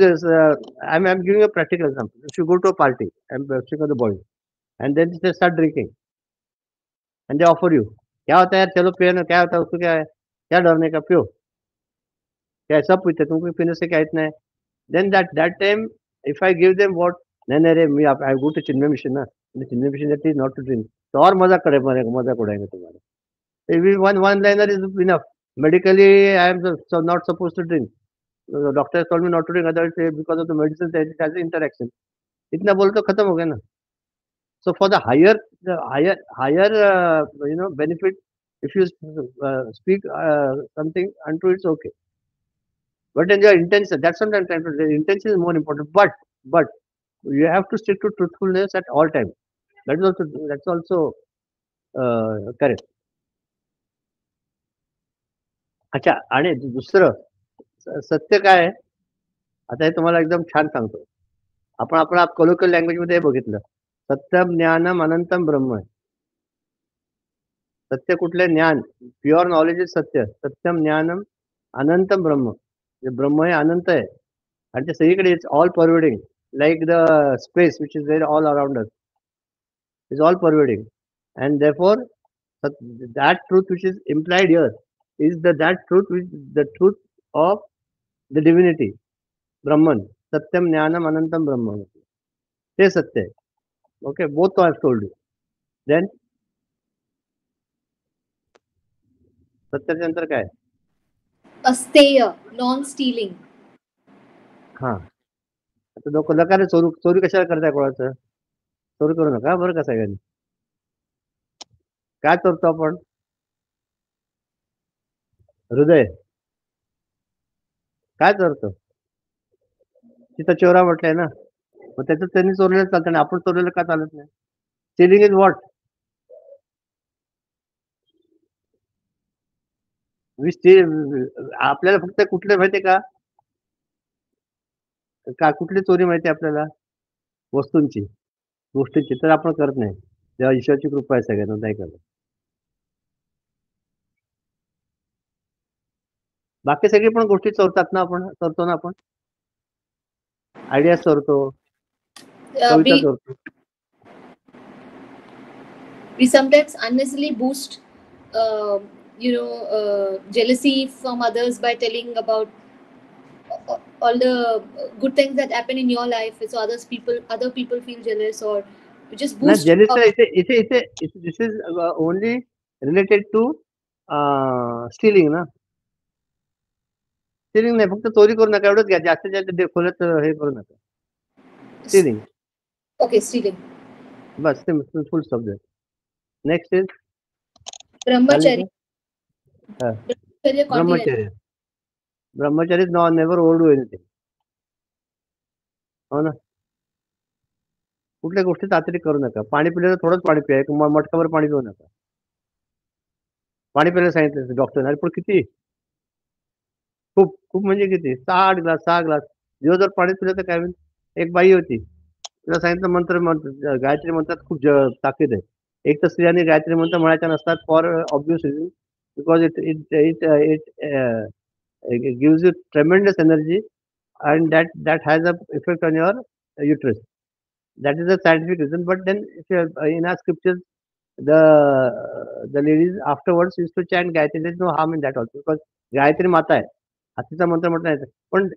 I'm giving a practical example. If you go to a party, I'm speaking of the boys, and then they start drinking, and they offer you, क्या होता है यार, चलो पियो ना, क्या होता है उसको, क्या है, क्या डरने का, पियो, क्या सब पीते, तुमको पीने से क्या इतना है. Then that time, if I give them what, नहीं रे मैं I go to Chinmay mission ना, चिन्मय mission that is not to drink, तो और मजाक उड़ाएंगे तुम्हारे. If one liner is enough. Medically, I am not supposed to drink. The doctor told me not to drink, otherwise because of the medicine it has an interaction. इतना बोल तो खत्म हो गया ना. So for the higher benefit, If you speak something untrue, it's okay. But in your intention, that's what I'm trying to say. Intention is more important. But you have to stick to truthfulness at all times. That's also correct. अच्छा, आणि दुसरं सत्य काय आहे, आता हे तुम्हाला एकदम छान सांगतो. आपण कोलोकियल लँग्वेज मध्ये बघितलं, सत्यम ज्ञानम अनंतम ब्रह्म आहे. सत्य कुठले? ज्ञान. प्युअर नॉलेज इज सत्य. सत्यम ज्ञानम अनंतम ब्रह्म. ब्रह्म हे अनंत आहे आणि ते सगळीकडे it's all pervading, like the space which is there all around us, is all pervading. And therefore that truth which is implied here is that truth which the truth of the divinity, Brahman. Satyam Jnanam Anantam Brahman. ते सत्य आहे. Okay, both I have told you. Then सत्याच्या नंतर काय? अस्तेय, non stealing. हा, आता लोक लकारे चोरी कशाला करताय? कोणाचं चोरी करू नका बरं का सगळ्यांनी. काय चोरतो आपण? हृदय. काय चोरतो? तिथं चोरा म्हटलंय ना, मग त्याचं त्यांनी चोरलेलं चालतं आणि आपण चोरलेलं का चालत नाही? Stealing is what? आपल्याला फक्त कुठले माहितीये का? कुठली चोरी माहिती आपल्याला? वस्तूंची, गोष्टींची. तर आपण करत नाही. जेव्हा ईश्वराची कृपा आहे सगळ्यांना, नाही करत. बाकी सगळी पण गोष्टी चोरतात ना, चोरतो ना आपण. आयडिया चोरतो, कविता चोरतो. We sometimes unnecessarily boost jealousy from others by telling about all the good things that happen in your life, so other people feel jealous, or you just boost. This is only related to stealing ना. Stealing नाही, फक्त चोरी करू नका एवढंच घ्या. जास्तीत जास्त खोलत हे करू नका. स्टीलिंग. Okay, stealing. बस full stop there. Next is brahmacharya. Brahmacharya is never ओव्हरडू anything. हो ना. कुठल्या गोष्टीत अतिरेक करू नका. पाणी पिल्याचं थोडंच पाणी प्या, मटकाभर पाणी पिऊ नका. पाणी प्यायला सांगितलं डॉक्टरने, अरे पण किती? खूप खूप म्हणजे किती? 6 ग्लास. दिवसभर पाणी पिलं तर काय होईल? एक बाई होती, तिला सांगितलं मंत्र गायत्री मंत्रात खूप ताकद आहे. एक तर स्त्रियांनी गायत्री मंत्र म्हणायच्या नसतात for obvious reason, because it gives you ट्रेमेंडस energy and that has a effect on your uterus. That is a scientific reason. But then in our scriptures, the ladies afterwards used to chant Gayatri. There is no harm in that also, because Gayatri Mata hai. Hatita mantra म्हटलं नाही. पण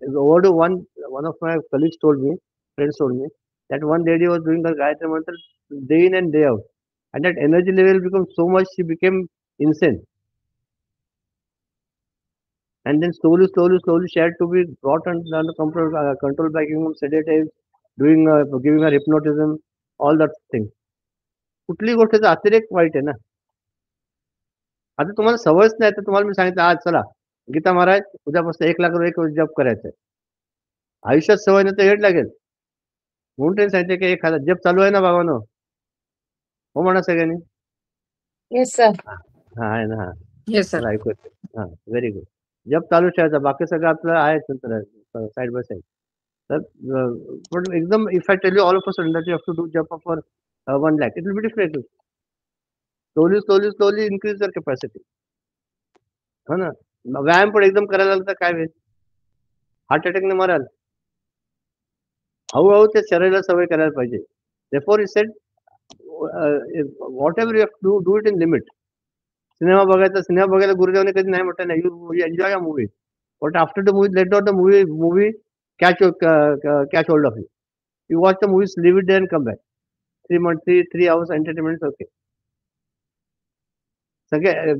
one of my colleagues told me, friends told me, that one lady was doing the Gayatri mantra day in and day out, and that energy level became so much, she became insane. And then slowly she had to be brought under control by giving sedatives, giving her hypnotism, all that thing. कुठली गोष्टीचा अतिरेक white आहे ना. आता तुम्हाला सवयच नाही तर तुम्हाला मी सांगितलं आज चला गीता महाराज उद्यापासून 1 लाख रुपये जप करायचंय. आयुष्यात सवय नाही तर हेड लागेल म्हणून त्यांनी सांगितलं की 1,000 जप चालू आहे ना बाबांनो. हो म्हणा सगळ्यांनी. Yes sir. हा आहे ना. हा येस सर. ऐकू येते. हा व्हेरी गुड. जप चालू ठेवायचा, बाकी सगळं आपलं आहे साईड बाय साईड. तर पण एकदम if I tell you all of a sudden that you have to do jap for 1 lakh, it will be different. Slowly increase your capacity. हो ना. व्यायाम पण एकदम करायला लागला तर काय होईल? हार्ट अटॅकने मराल. हळूहळू त्या शरीराला सवय करायला पाहिजे. Therefore it said whatever you have to do it in limit. Cinema बघायला गुरुदेवने कधी नाही म्हटलं नाही. You enjoy a movie, but after the movie let not the movie catch hold of you. You watch the movies, leave it there and come back. 3 hours entertainment okay. सगळे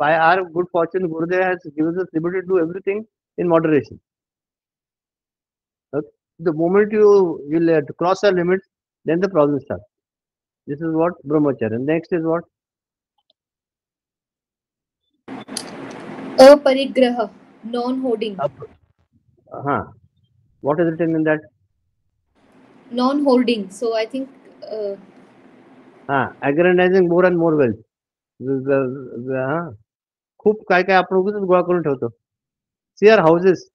by our good fortune, Gurudev has given us liberty to do everything in moderation. Okay? The moment you cross our limits, then the problem starts. This is what brahmacharya. Next is what? Aparigraha, non-hoarding. What is written in that? Non-hoarding. So I think Aggrandizing more and more wealth. खूप काय काय आपण उगीच गोळा करून ठेवतो. See our houses.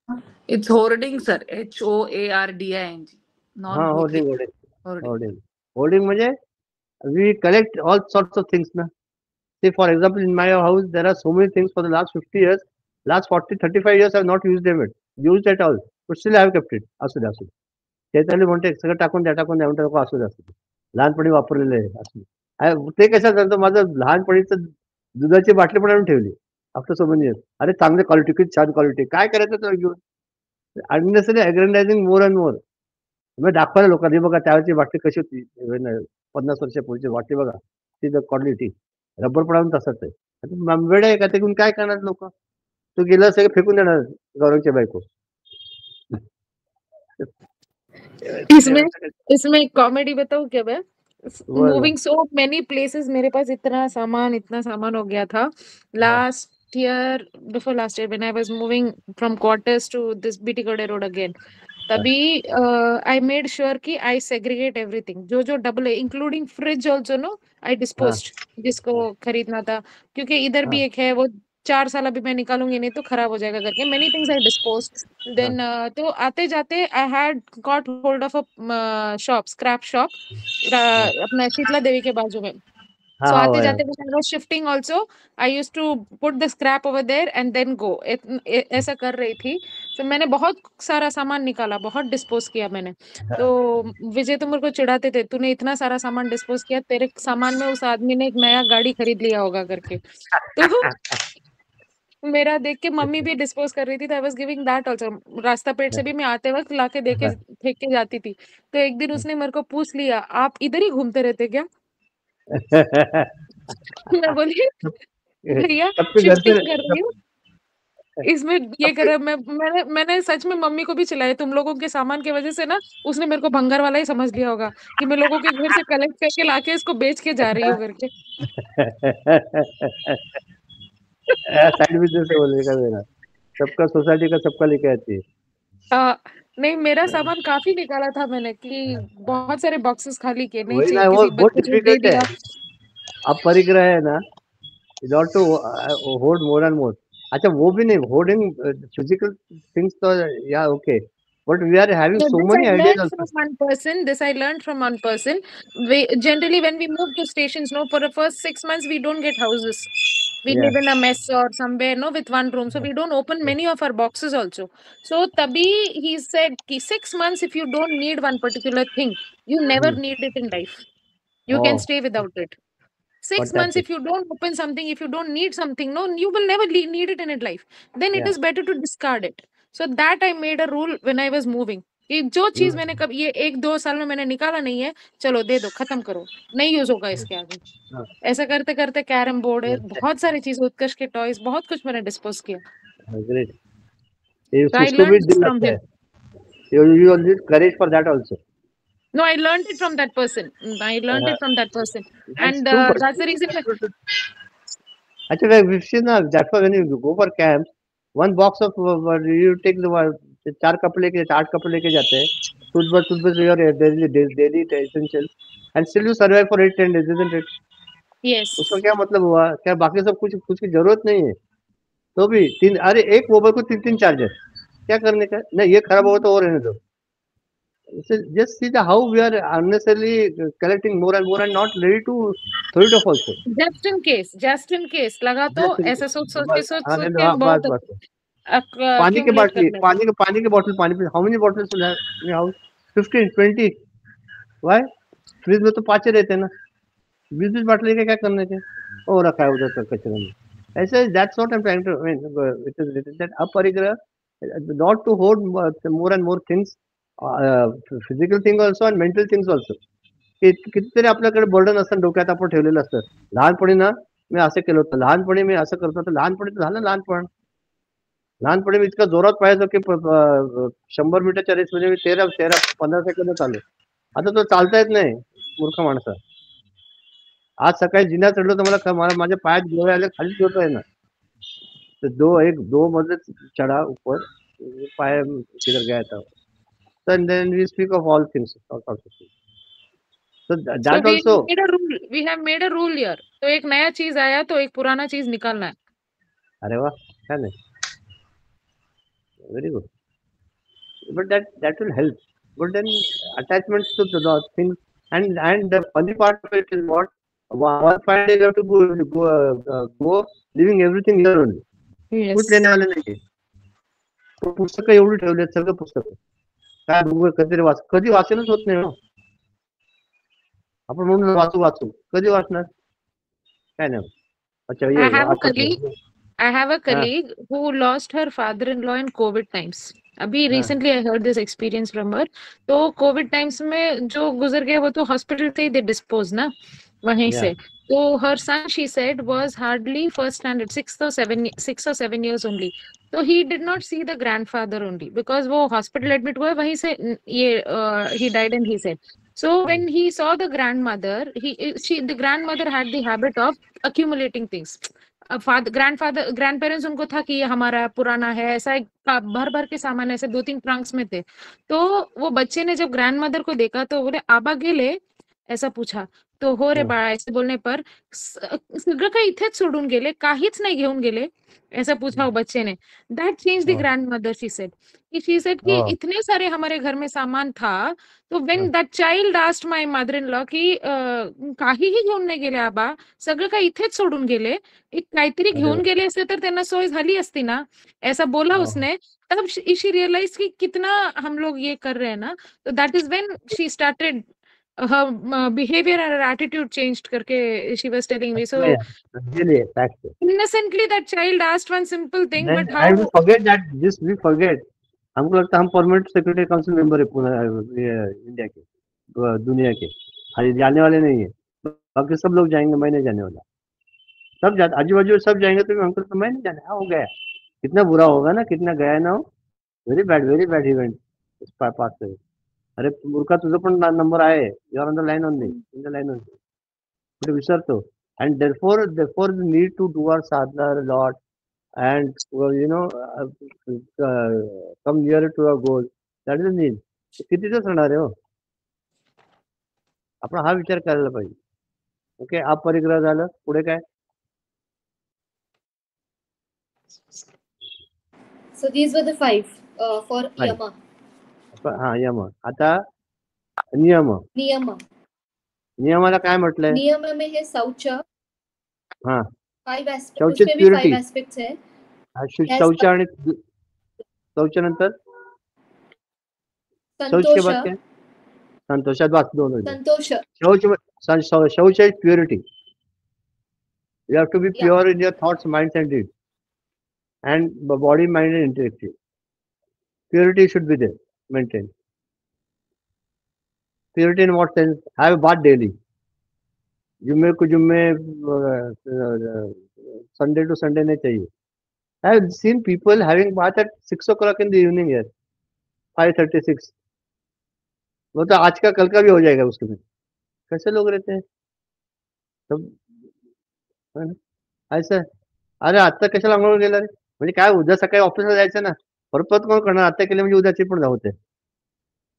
It's hoarding, sir. HOARDING. Non-hoarding. Hoarding म्हणजे we collect all sorts of things na. See, for example, in my house there are so many things for the last 50 years, last 40-35 years I have not used used at all, but still I have kept it. असू दे. चैतन्य म्हणते सगळं टाकून द्या नको असू दे. लहानपणी वापरलेलं आहे असू दे. ते कशाला सांगतो, माझं लहानपणीचं दुधाची बाटली पण आणून ठेवली आफ्टर सो मेनी इयर्स. अरे चांगली क्वालिटी, किती छान क्वालिटी, काय करायचं तर घेऊन. Unnecessary अग्रेंडायझिंग more and more. मग दाखवायला लोकांनी, बघा त्यावेळची बाटली कशी होती, 50 वर्षापूर्वीची बाटली बघा, ती क्वालिटी. रबर पडावून तसंच आहे. वेळ आहे का, ते घेऊन काय करणार लोक? तू गेलं सगळं फेकून देणार गौरवची बायको. इसमें एक कॉमेडी बताऊं क्या मैं? मूविंग सो मेनी प्लेसेस, मेरे पास इतना सामान हो गया था. Last year, before last year, when I was moving from quarters to this BT Kade road again, तभी आई मेड श्योर कि आई सेग्रीगेट एवरीथिंग. जो डबल है, including fridge also, no I disposed जिसको खरीदना था, क्योंकि इधर भी एक है, वो 4 साल अभी मैं निकालूंगी नहीं तो खराब हो जाएगा करके many things I disposed. Then तो आते जाते I had got hold of a shop, scrap shop, अपना शीतला देवी के बाजू में. So आते जाते when I was shifting also, I used to put the scrap over there and then go. ऐसा कर रही थी. तो मैंने बहुत सारा सामान निकाला, बहुत डिस्पोज किया मैंने. तो विजय तो मेरे को चिढ़ाते थे, तूने इतना सारा सामान डिस्पोज किया, तेरे सामान में उस आदमी ने एक नया गाड़ी खरीद लिया होगा करके. तो मेरा देख के मम्मी भी डिस्पोज कर रही थी. I was giving that also. रास्ता पेट से भी मैं आते वक्त लाके देके फेंक के जाती थी. तो एक दिन उसने मेरे को पूछ लिया, आप इधर ही घूमते रहते क्या? मैं बोली भैया शिफ्टिंग कर रही हूँ, इसमें ये कर रहा. मैंने सच में मम्मी को भी चिल्लाया, तुम लोगों के सामान की वजह से ना उसने मेरे को भंगार वाला ही समझ लिया होगा कि मैं लोगों के घर से कलेक्ट करके लाके इसको बेच के जा रही हूँ करके. साइड बिजनेस है बोलने का मेरा. सबका सोसाइटी का सबका लेके आती है. नहीं, मेरा सामान काफी निकाला था मैंने, कि बहुत सारे बॉक्सेस खाली किए. नहीं वही ना, चाहिए, वो किसी बहुत बच्चे को दे डिफिकल्ट दिया. है. अब परिग्रह है ना, not to hold more and more. अच्छा, वो भी नहीं, होल्डिंग फिजिकल थिंग्स तो या okay, but we are having No, so this many I ideas learned also. from one person. This I learned from one person. Generally, when we move to stations, no, for the first 6 months, we don't get houses. We Yeah. live in a mess or somewhere, no, with one room. So we don't open many of our boxes also. So Tabi, he said, ki 6 months, if you don't need one particular thing, you never need it in life. You can stay without it. 6 months, Fantastic. if you don't open something, if you don't need something, no, you will never need it in it life. Then it Yeah. is better to discard it. So that I made a rule when I was moving. कि जो चीज मैंने कब ये 1-2 साल में मैंने निकाला नहीं है, चलो दे दो, खत्म करो, नहीं यूज होगा इसके आगे. ऐसा करते करते कैरम बोर्ड है, बहुत सारी चीज, उत्कर्ष के टॉयज, बहुत कुछ मैंने डिस्पोज किया. Great. ये So I उसको भी learned दिल from लगता him. है. You need courage for that also. No, I learned it from that person. I learned it from that person. That's And true. that's the reason. Actually, we've seen that's why when you go for camps, one box of you take the 4 cup लेके 8 cup लेके जाते हैं. Toothbrush your daily essentials, and still you survive for 8-10 days, isn't it? Yes. उसका क्या मतलब हुआ? क्या बाकी सब कुछ की जरूरत नहीं है? तो भी अरे एक मोबाइल को 3 चार्जर, क्या करने का? नहीं, ये खराब होगा तो और रहने दो. Just see how we are unnecessarily collecting more and more and not ready to throw it off also. Just in case लगा तो ऐसा सोच के हाँ, बहुत बस. पानी की बाटली, पानी की बोतल, how many bottles will have in your house? 15, 20. Why? Fridge में तो 5 रहते हैं ना. 20 बाटल लेके क्या करने के? वो रखा है उधर तक कचरे में. ऐसे that's what I'm trying to, I mean, it is that अपरिग्रह, not to hold more and more things, physical thing also and mental things also. कितीतरी आपल्याकडे बर्डन असतं डोक्यात आपण ठेवलेलं असतं. लहानपणी ना मी असं केलं होतं, लहानपणी मी असं करत होतो. लहानपणी झालं लहानपण. लहानपणी मी इतकं जोरात पाहायचो की 100 मीटरच्या रेस मध्ये मी 13-15 सेकंद चालू. आता तो चालता येत नाही मूर्ख माणसा. आज सकाळी जिन्यात चढलो तर मला माझ्या पायात गोळे आले, खाली झोप आहे ना. तो दो मजले चढ़ा ऊपर, पाया किधर गया था, so and then we speak of all things, all sorts of things. So So that we also, made a rule. We have made a rule here. तो एक नया चीज आया तो एक पुराना चीज निकालना है. अरे वाह, क्या नहीं, very good. But that will help. But then attachments to the things, and the funny part of it is what, one fine day you have to go leaving everything here only. Yes. कुछ लेणे वाले नाहीये. पुस्तकं एवढी ठेवलेत, सगळं पुस्तकं. काय बघू, कधी वाचनच होत नाही हो. आपण म्हणून वाचू कधी वाचणार, काय नाही. अच्छा, I have a आठवतं. colleague. I have a colleague who lost her father-in-law in COVID times. अभी recently I heard this experience from her. तो COVID times में जो गुजर गया वो तो hospital से ही they dispose ना वहीं से. तो her son, she said, was hardly first standard, 6 or 7 years only. So he did not see the grandfather only because वो hospital admit हुआ वहीं से ये he died and he said. So when he saw the grandmother, the grandmother had the habit of accumulating things. Grandparents उनको था कि ये हमारा पुराना है, ऐसा एक भर भर के सामान ऐसे 2-3 ट्रंक्स में थे. तो वो बच्चे ने जब ग्रैंडमदर को देखा तो बोले आबा गेले, ऐसा पूछा. तो हो रे बाळा ऐसे बोलने पर सगळं काही इथेच सोडून गेले, काहीच नाही घेऊन गेले, ऐसा पूछा वो बच्चे ने. That change the grandmother, she said कि इतने सारे हमारे घर में सामान था. तो when that child asked my mother in law की काहीही घेऊन नाही गेले आबा, सगळं काही इथेच सोडून गेले, एक काहीतरी घेऊन गेले असते तर त्यांना सोय झाली असती ना, ऐसा बोला उसने. तब शी रियलाइज कि कितना हम लोग ये कर रहे हैं ना. तो that is when she started her behavior and her attitude changed करके she was telling me. So really, innocently that child asked one simple thing, then, but how and we forget that this, we forget. हमको लगता है हम permanent secretary council member है पूरा India के, दुनिया के. अरे जाने वाले नहीं है, बाकी सब लोग जाएंगे, मैं नहीं जाने वाला. सब आजू बाजू सब जाएंगे तो हमको तो मैं नहीं जाने. हाँ, हो गया, कितना बुरा होगा ना, कितना गया ना हो. वेरी बैड इवेंट पास से. अरे मूर्खा, तुझं पण नंबर आहे, you are on the line only, in the line only. कुठे विसरतो. And therefore the need to do our sadhana a lot and come nearer to our goal. That is the need. किती दिवस राहणार आहे हो. आपण हा विचार करायला पाहिजे. ओके, अपरिग्रह झालं, पुढे काय? So these were the 5 for yama. हा, यम. आता नियमाला काय म्हटलंय? नियम में है शौच. हाँ, 5 एस्पेक्ट, शौच उसमें भी 5 एस्पेक्ट्स है. शौच आणि शौच नंतर शौच के बाद क्या? संतोषात वाच दोन. शौच is purity. You have to be pure in your thoughts, minds and deeds, and body, mind and intellect. Purity should be there, maintained. Purity in what sense? Have a bath daily. जुम्मे को जुम्मे, Sunday to Sunday नहीं चाहिए. I have seen people having bath at 6 o'clock in the evening here, 5:36. वो तो आज का कल का भी हो जाएगा उसके में. कैसे लोग रहते हैं सब ऐसा. अरे आता कशाला अंघोळ गेला रे, म्हणजे काय उद्या सकाळी ऑफिसला जायचं ना, परत कोण करणार? आता केले म्हणजे उद्याची पण धावते.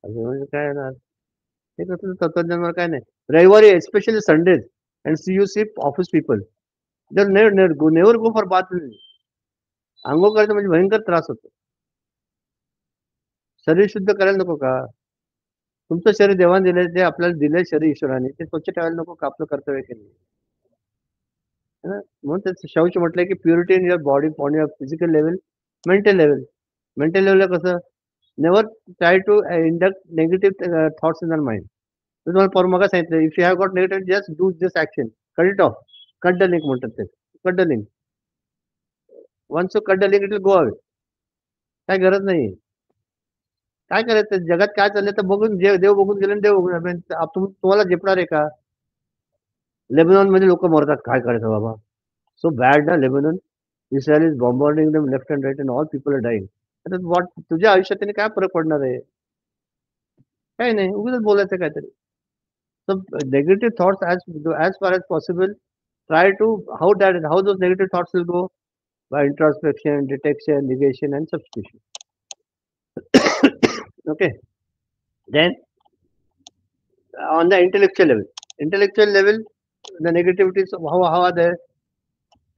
म्हणजे काय ना, हे कसं तत्वज्ञानावर काय नाही. रविवारी especially Sundays and you see office people, they'll never go for bath. अंघोळ करायचं म्हणजे भयंकर त्रास होतो. शरीर शुद्ध करायला नको का? तुमचं शरीर देवाने दिलंय, ते आपल्याला दिलंय शरीर ईश्वराने, ते स्वच्छ ठेवायला नको का? आपलं कर्तव्य केलं. म्हणून ते शौच म्हटलंय की purity in your body, on your physical level, mental level. Mental लेवलला कसं, never try to induct negative thoughts in your mind. तुम्हाला परमगा सांगितलं, if you have got negative, just do this action, cut it off. Cut the link म्हणतात ते, cut the link. Once you cut the link, it will go away. काय गरज नाही. काय करायचं जगात, काय चाललंय तर बघून, देव बघून गेले, देव बघून तुम्हाला झेपणार आहे का? लेबनॉन मध्ये लोक मरतात, काय करायचं बाबा? सो बॅड ना Lebanon. Israel is bombarding them left and right and all people are dying. What, तुझ्या आयुष्यात त्याने काय फरक पडणार आहे? काय नाही, उगाच बोलायचं काहीतरी. So negative thoughts, as far as possible, try to how those negative thoughts will go. by introspection, detection, negation, and substitution. Okay. Then on the intellectual level, the negativities, how are there?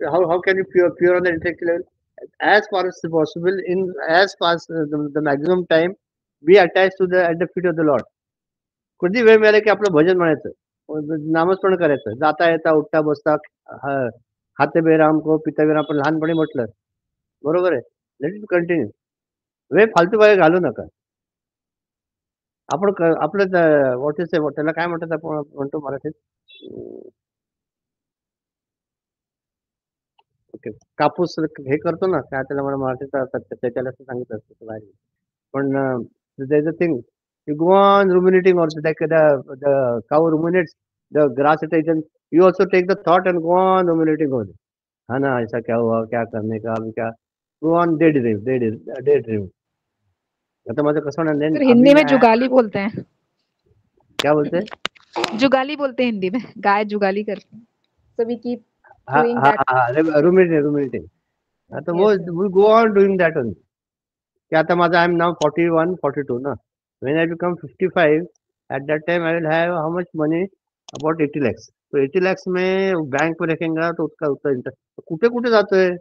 How can you pure on the intellectual level? As far as possible, in as far as the maximum time, be attached to the at the feet of the Lord. कधी वेळ मिळाला की आपलं भजन म्हणायचं, नामस्मरण करायचं, जाता येता उठता बसता, खाते बेराम को पिता बेराम आपण लहानपणी म्हटलं, बरोबर आहे. Let it continue. वेळ फालतू वेळ घालू नका. आपण आपलं व्हॉट इज त्याला काय म्हणतात आपण म्हणतो मराठीत, ओके, कापूस हे करतो ना, काय त्याला मला मराठीत त्याच्याला सांगितलं असतं बाहेर. पण there is a thing, you go on ruminating also, like the cow ruminates the grass at it, and you also take the thought and go on ruminating on it. हाँ ना, ऐसा क्या हुआ, क्या करने का, अभी क्या, go on daydream. आता माझं कसं होणार, सर हिंदी में जुगाली बोलते हैं. क्या बोलते हैं? जुगाली बोलते हैं हिंदी में, गाय जुगाली करते हैं. So we keep doing that. ruminating. आता we go on doing that only. कि आता माझा I am now 41, 42 ना. When I become 55, at that time I will have how much money? About 80 lakhs. तो 80 lakhs में बैंक में रखेंगे तो उसका उतना इंटरेस्ट कुटे कुटे जाते हैं,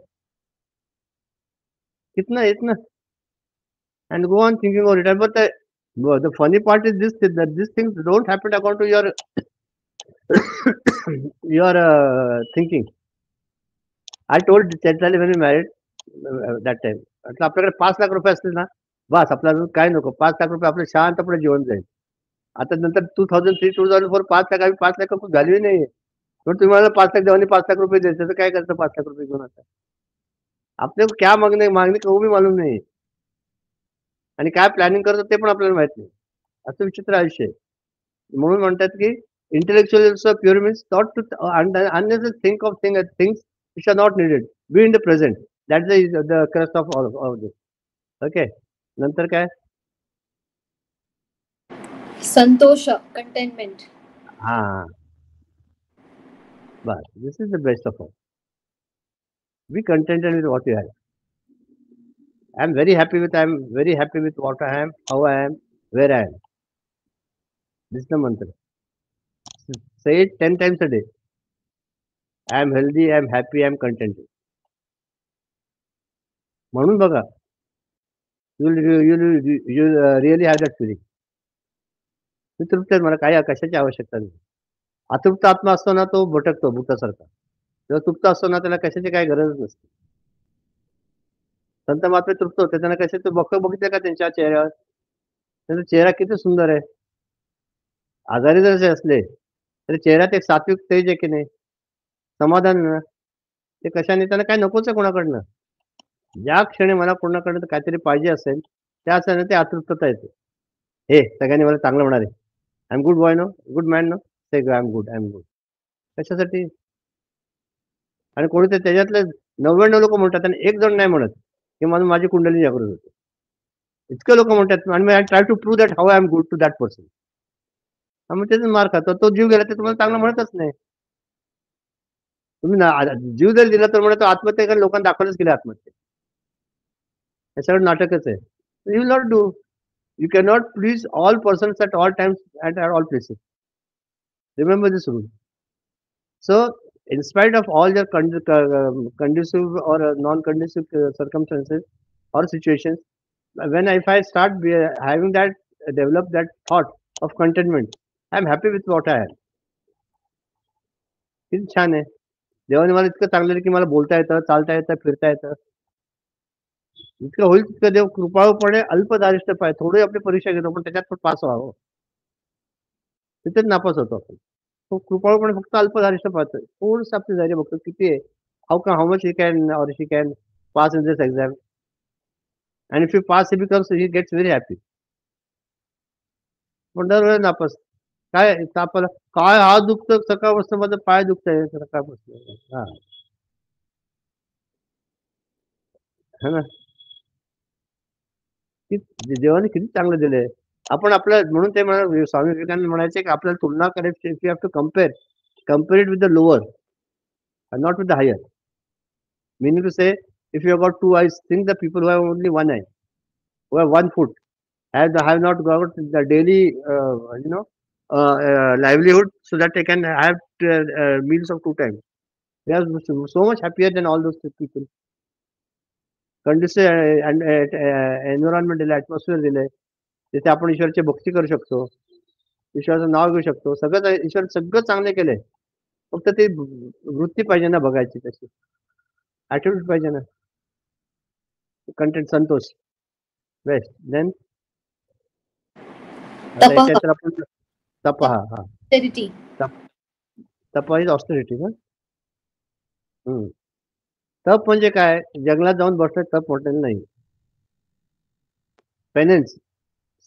कितना इतना, and go on thinking about it. But the funny part is this, that these things don't happen according to your thinking. I told Chaitanya when we married that time, आपल्याकडे 5 लाख रुपये असतील ना, बस आपल्याला काय नको, 5 लाख रुपये आपलं शांतपणे जीवन जाईल. आता नंतर 2003, 2004 5 लाख, आम्ही 5 लाख रुपये घालवी नाही. पण तुम्हाला 5 लाख देवानी 5 लाख रुपये द्यायचे, तर काय करतं 5 लाख रुपये घेऊन? आता आपले क्या मागणी को भी मालूम नाही, आणि काय प्लॅनिंग करतो ते पण आपल्याला माहित नाही. असं विचित्र आयुष्य आहे. म्हणून म्हणतात की intellectual pure means not to unnecessary think of things which are not needed. Be in the present. That's the crux of all of this. Okay. नंतर काय? संतोष, contentment. But this is the best of all. Be contented with what you have. I am very happy with what I am, how I am, where I am. This is the mantra. Say it 10 times a day. I am healthy, I am happy, I am contented. म्हणून बघा, you'll really have that feeling. मी तृप्त आहे, मला काही कशाची आवश्यकता नाही. अतृप्त आत्मा असतो ना, तो भटकतो भूतासारखा. जेव्हा तृप्त असतो ना, त्याला कशाची काही गरज नसते. संत महात्मे तृप्त होते, त्यांना कशाचे बघितले का त्यांच्या चेहऱ्यावर? त्यांचा चेहरा किती सुंदर आहे. आजारी जर असले तरी चेहऱ्यात एक सात्विक तेज आहे की नाही, समाधान ना, ते कशाने? त्यांना काय नकोच आहे कोणाकडनं. ज्या क्षणी मला कोणाकडनं काहीतरी पाहिजे असेल, त्या क्षणी ते अतृप्तता येते. हे सगळ्यांनी मला चांगलं म्हणाले, I am good boy no, good man no, say I am good. कशासाठी? आणि कोणी ते त्याच्यातले 99 लोक म्हणतात आणि एक जण नाही म्हणत की माझी कुंडली जागृत होते. इतके लोक म्हणतात, आणि I try to prove that how I am good to that person. मग त्याच मार खातो. तो जीव गेला ते तुम्हाला चांगलं म्हणतच नाही. तुम्ही जीव जर दिला तर म्हणतो आत्महत्या करून लोकांना दाखवलंच गेले आत्महत्या. हे सगळं नाटकच आहे. You will not do. You can not please all persons at all times and at all places. Remember this rule. So, in spite of all your conducive or non-conducive circumstances or situations, if I start having that, develop that thought of contentment, I am happy with what I am. किती छान आहे. देवाने मला इतकं चांगलं की मला बोलता येतं, चालता येतं, फिरता येतं. इतकं होईल तितकं देव कृपाळूपणे अल्पदारिष्ट पाहिजे. थोडी आपली परीक्षा घेतो, पण त्याच्यात पण पास व्हावं. तिथेच नापास होतो आपण. तो कृपाळूपणे फक्त अल्पदारिष्ट पाहतोय. थोडंसं आपली धैर्य बघतो किती आहे, how much he can or she can pass in this exam. And if you pass, he becomes, he gets very happy. पण दरवेळेस नापास. काय आपल्याला काय हात दुखतं, सकाळपासून माझं पाय दुखत आहे सकाळपासून. हा है ना. देवाने किती चांगलं दिलंय. आपण आपलं म्हणून ते स्वामी विवेकानंद म्हणायचे की आपल्याला तुलना करायची, you have to compare it with the lower, not with the higher. Meaning to say If you have got two eyes, think the people who have only one eye, who have 1 foot, have not got the daily livelihood, so that they can have meals of 2 times. They are so much happier than all those people. Condition environment दिलं, atmosphere दिलंय, तिथे आपण ईश्वराची भक्ती करू शकतो, ईश्वराचं नाव घेऊ शकतो, सगळं ईश्वर सगळं चांगलं केलंय. फक्त ती वृत्ती पाहिजे ना बघायची, तशी ॲटिट्यूड पाहिजे ना, कंटेंट, संतोष, बेस्ट. देन आता याच्यात आपण तप, हा तप इज ऑस्टेरिटी ना. तप म्हणजे काय, जंगलात जाऊन बसलं तप म्हटलेलं नाही. Penance.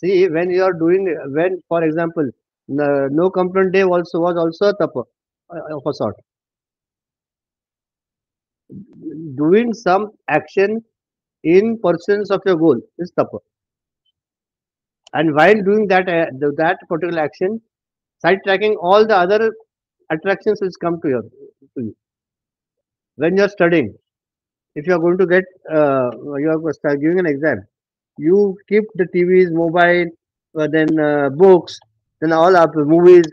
See when you are doing, when for example no complaint day was also a tapa of a sort. Doing some action in pursuance of your goal is tapa. And while doing that particular action, side tracking all the other attractions which come to you. When you are studying, if you are going to get you are giving an exam, you keep the TVs, mobile, then books, then all movies,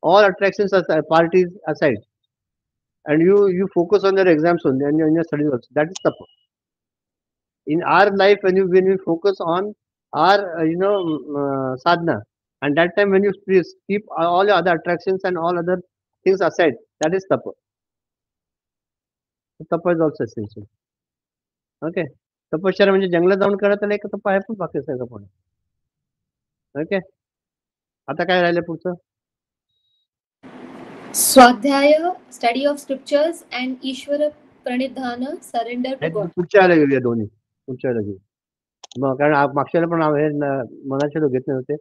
all attractions parties aside, and you focus on your exams only and your studies also. That is tapa. In our life, when we focus on our sadhana, and that time when you keep all your other attractions and all other things aside, that is tapa. So, tapa is also essential. Okay, तपश्चर्या म्हणजे जंगलात जाऊन करत आलं, एक तप आहे, पण बाकी सगळं पण. ओके, आता काय राहिलं पुढचं? Swadhyay, study of scriptures and Ishwar pranidhan, surrender to God. पुढच्या वेळेला घेऊया दोन्ही, पुढच्या वेळेला घेऊ मग, कारण मागच्या वेळेला पण हे मनाचे लोक घेत नव्हते,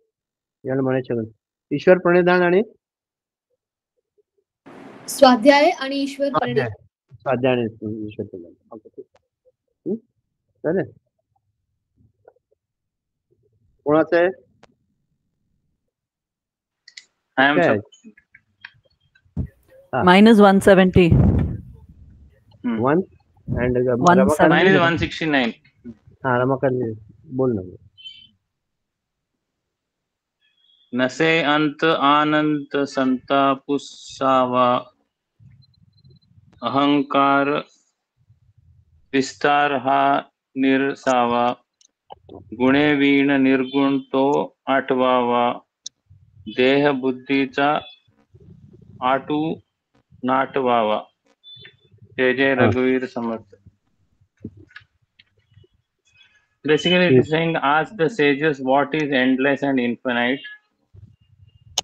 याला म्हणायचे ईश्वर प्रणिधान आणि स्वाध्याय आणि ईश्वर प्रणिधान. स्वाध्याय आणि ईश्वर प्रणिधान. ओके, चालेल. कोणाचं आहे? Mine is 170. 1 and mine is 169. हाँ, रमाकांत बोल ना. नसे अंत आनंत संतापुसावा, अहंकार विस्तार हा निरसावा, गुणे वीण निर्गुण तो आठवावा, देह बुद्धीचा आटू नाटवावा. जय जय रघुवीर समर्थ. Basically, it is saying, ask the sages what is endless and infinite.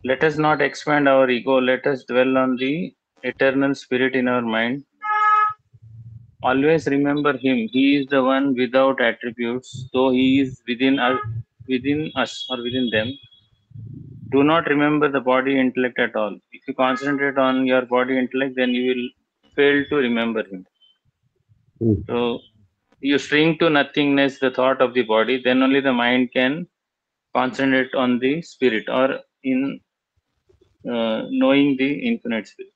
Let us not expand our ego. Let us dwell on the eternal spirit in our mind. Always remember him. He is the one without attributes, though he is within us or within them. Do not remember the body intellect at all. If you concentrate on your body intellect, then you will fail to remember him. So you string to nothingness the thought of the body, then only the mind can concentrate on the spirit, or in knowing the infinite spirit.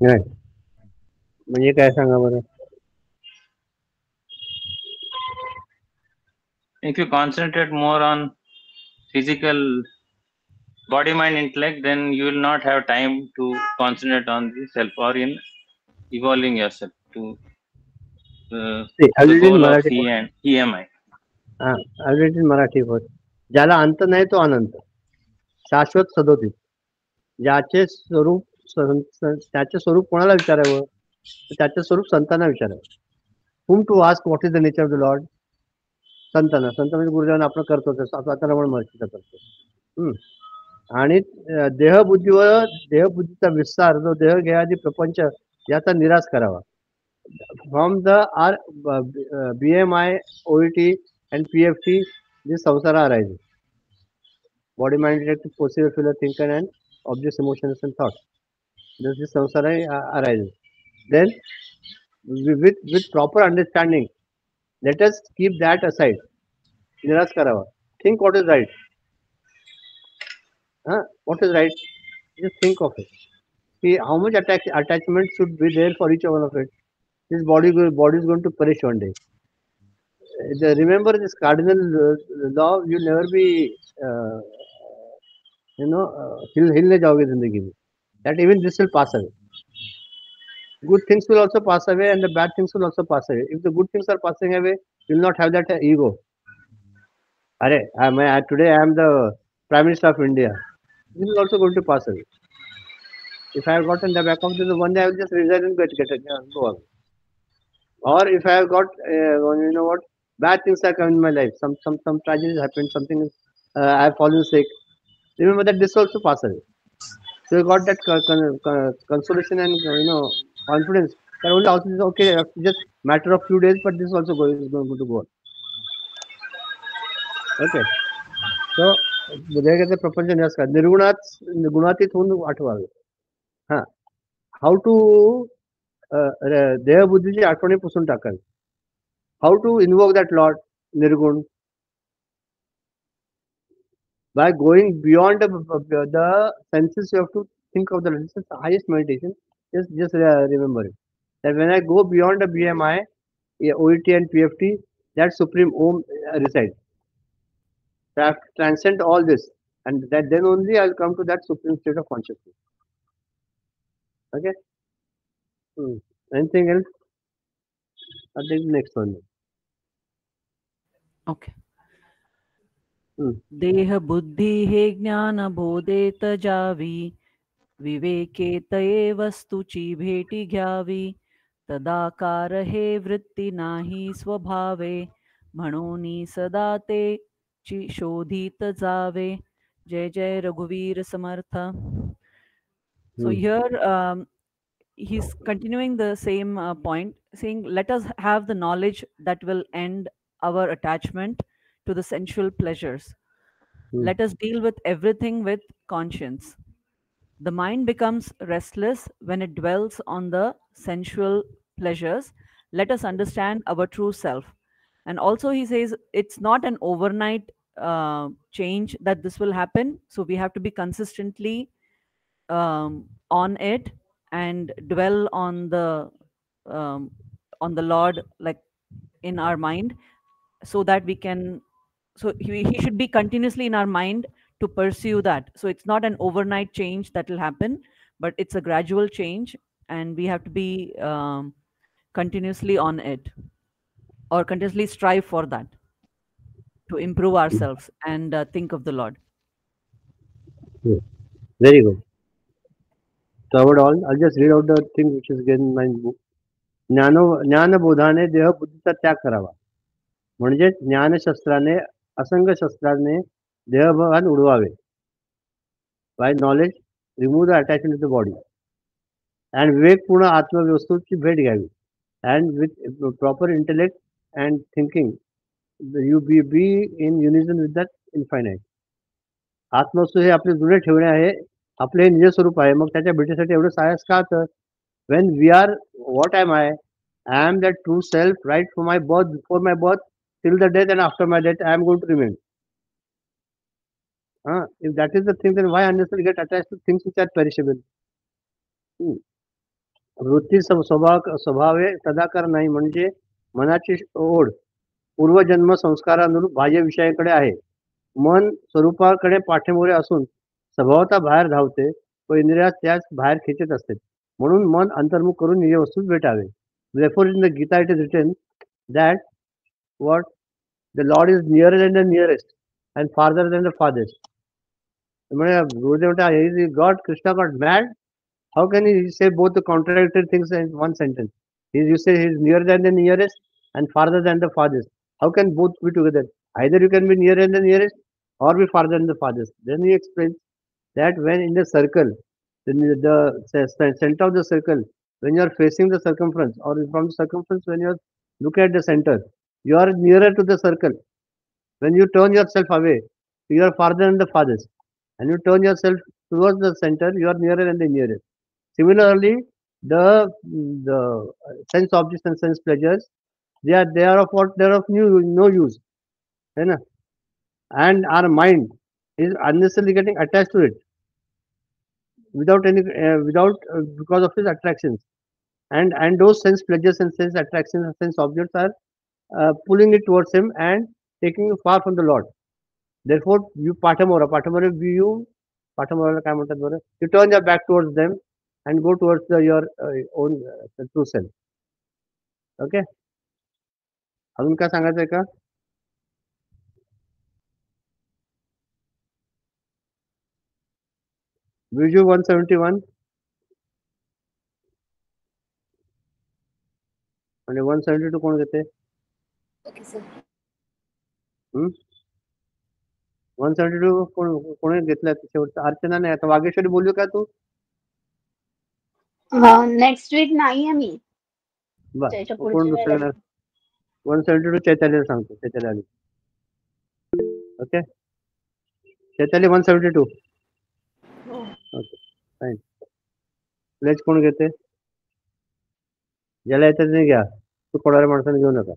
म्हणजे काय सांगा बरं? If you concentrate more on physical body mind intellect, then you will not have time to concentrate on the self or in evolving yourself to the goal of he and he am I. Already Marathi बोल. ज्याला अंत नाही तो अनंत, शाश्वत सदोदित, ज्याचे स्वरूप त्याचे स्वरूप कोणाला विचारावं? त्याचे स्वरूप संतांना विचारावं. whom to ask what is the nature of the Lord? संतांना. संत म्हणजे गुरुदेवांना आपण करतो, स्वतःला पण महर्षीचा करतो. आणि देहबुद्धीचा विस्तार, जो देह घेयादी प्रपंच याचा निराश करावा. From the BMI, OET and PFT, this samsara arises. Body, mind, intellect, perceiver, feeler, thinker, and objects, emotions, and thoughts. This samsara arises. Then, with proper understanding, let us keep that aside. Niras karava. Think what is right. What is right? Just think of it. how much attachment should be there for each one of it. This body is going to perish one day. Remember this cardinal law, you never be, हिलने जाओगे जिंदगी में. That even this will pass away. Good things will also pass away and the bad things will also pass away. If the good things are passing away, you will not have that ego. Today I am the Prime Minister of India. This is also going to pass away. If I have gotten the back of this, one day I will just resign and go away. Or if I have got, bad things are coming in my life. Some tragedies happened. Something I have fallen sick. Remember that this also pass away. So you got that consolation and confidence that only also is okay. It's just matter of few days, but this also is going to go on. Okay. So the प्रपंच न्यास निर्गुणात गुणातीत होऊन आठवावे. How to देहबुद्धीची आठवणी पुसून टाकावी. How to invoke that Lord Nirgun? By going beyond the senses, you have to think of this is the highest meditation. Just remember it. That when I go beyond the BMI, OET and PFT, that Supreme Om resides. So I have to transcend all this, and that then only I'll come to that supreme state of consciousness. Okay. Anything else? I'll take the next one. Okay. देह बुद्धि हे ज्ञान बोधेत Xavi विवेकेत ये वस्तुची भेटी घ्यावी तदाकार हे वृत्ती नाही स्वभावे म्हणून सदा ते ची शोधित जावे. जय जय रघुवीर समर्थ. So here he's continuing the same point, saying let us have the knowledge that will end our attachment to the sensual pleasures. Let us deal with everything with conscience. The mind becomes restless when it dwells on the sensual pleasures. Let us understand our true self. And also he says it's not an overnight change that this will happen. So we have to be consistently on it and dwell on the Lord, like in our mind, so that we can. So he should be continuously in our mind to pursue that. So it's not an overnight change that will happen, but it's a gradual change, and we have to be continuously on it, or continuously strive for that to improve ourselves and think of the Lord. Very good. Covered all. I'll just read out the thing which is given in my book. ज्ञानबोधाने देह बुद्धीचा त्याग करावा. म्हणजे ज्ञानशस्त्राने असंग शस्त्राने देहभान उडवावे. By knowledge, remove the attachment to the body. And विवेकपूर्ण आत्मवस्तूची भेट घ्यावी. And with proper intellect and thinking, you be in unison with that infinite. आत्मवस्तू हे आपले जुने ठेवणे आहे, आपले निज स्वरूप आहे. मग त्याच्या भेटीसाठी एवढं साहस का तर when we are what am I am that true self right from my birth, before my birth, till the death, and after my death I am going to remain. If that is the thing, then why unnecessarily get attached to things which are perishable? वृत्ती स्वभावे तदाकार नाही. म्हणजे मनाची ओढ पूर्वजन्म संस्कारानुरूप बाह्य विषयाकडे आहे. मन स्वरूपाकडे पाठीमोरे असून स्वभावता बाहेर धावते व इंद्रिया त्यास बाहेर खेचत असते. म्हणून मन अंतर्मुख करून निज वस्तूत भेटावे. Therefore in the Gita it is written that what the Lord is nearer than the nearest and farther than the farthest. Is God, Krishna got mad? How can he say both the contradictory things in one sentence? You say he is nearer than the nearest and farther than the farthest. How can both be together? Either you can be nearer than the nearest or be farther than the farthest. Then he explains that when in the circle, the center of the circle, when you are facing the circumference, or from the circumference when you are looking at the center, you are nearer to the circle. When you turn yourself away, you are farther than the farthest. And you turn yourself towards the center, you are nearer than the nearest. Similarly, the sense objects and sense pleasures, they are of what? They are of no use. And our mind is unnecessarily getting attached to it. without because of his attractions, and those sense pleasures and sense attractions and sense objects are pulling it towards him and taking you far from the Lord. Therefore, you patamora काय म्हणतात बरं, you turn your back towards them and go towards your own true self. Okay. अजून काय सांगायचंय का? Viju 171 आणि 172 कोण घेते? Okay, sir. 172 कोणी घेतलं शेवटचं? अर्चना नाही. आता वागेश्वरी बोलू का तू? नेक्स्ट वीक नाहीये मी. बरं, त्याच्या कोण पुढच्या दुसरं वेळेला. 172 चैतालीला सांगतो. चैताली आली. Okay. Chaitali 172. Okay, fine. Pledge कोण घेते? ज्याला येतं ते घ्या. तू कोणाला माणसाने घेऊ नका.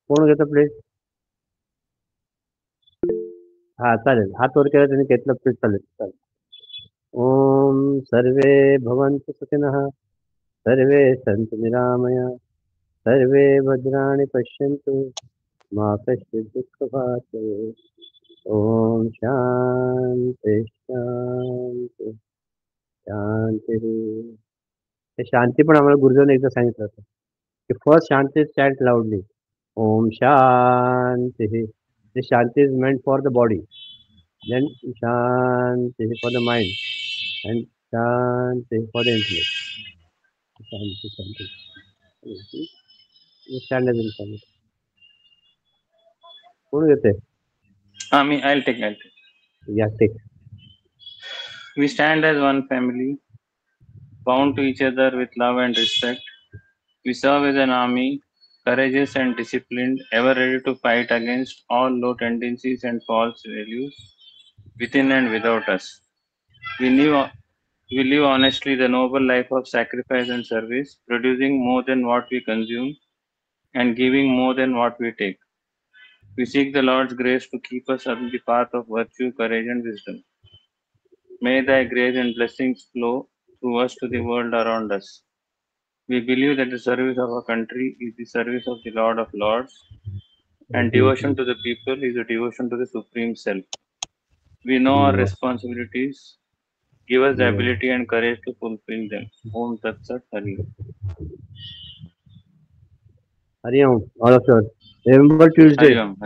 कोण घेतं प्लेज? हा चालेल. हात वर केला त्यांनी घेतलं प्लेज चालेल. ओम सर्वे भवन्तु सुखिनः, सर्वे सन्तु निरामया, सर्वे भद्राणि पश्यन्तु, मा कश्चित् दुःखभाग्. ओम शांती शांती शांती. हे शांती पण आम्हाला गुरुदेवने एकदा सांगितलं होतं की first shanti chant loudly. Om shanti. The shanti is meant for the body, then shanti for the mind, and shanti for the intellect. Shanti, shanti. You stand as in shanti. कोण घेते? I'll take. Yeah, take. We stand as one family, bound to each other with love and respect. We serve as an army, courageous and disciplined, ever ready to fight against all low tendencies and false values within and without us. We live honestly the noble life of sacrifice and service, producing more than what we consume and giving more than what we take. We seek the Lord's grace to keep us on the path of virtue, courage, and wisdom. May thy grace and blessings flow through us to the world around us. We believe that the service of our country is the service of the Lord of Lords, and devotion to the people is a devotion to the Supreme Self. We know our responsibilities. Give us the ability and courage to fulfill them. Om Tat Sat Hari Om. Hari Om, all of you. Remember Tuesday. Hari Om.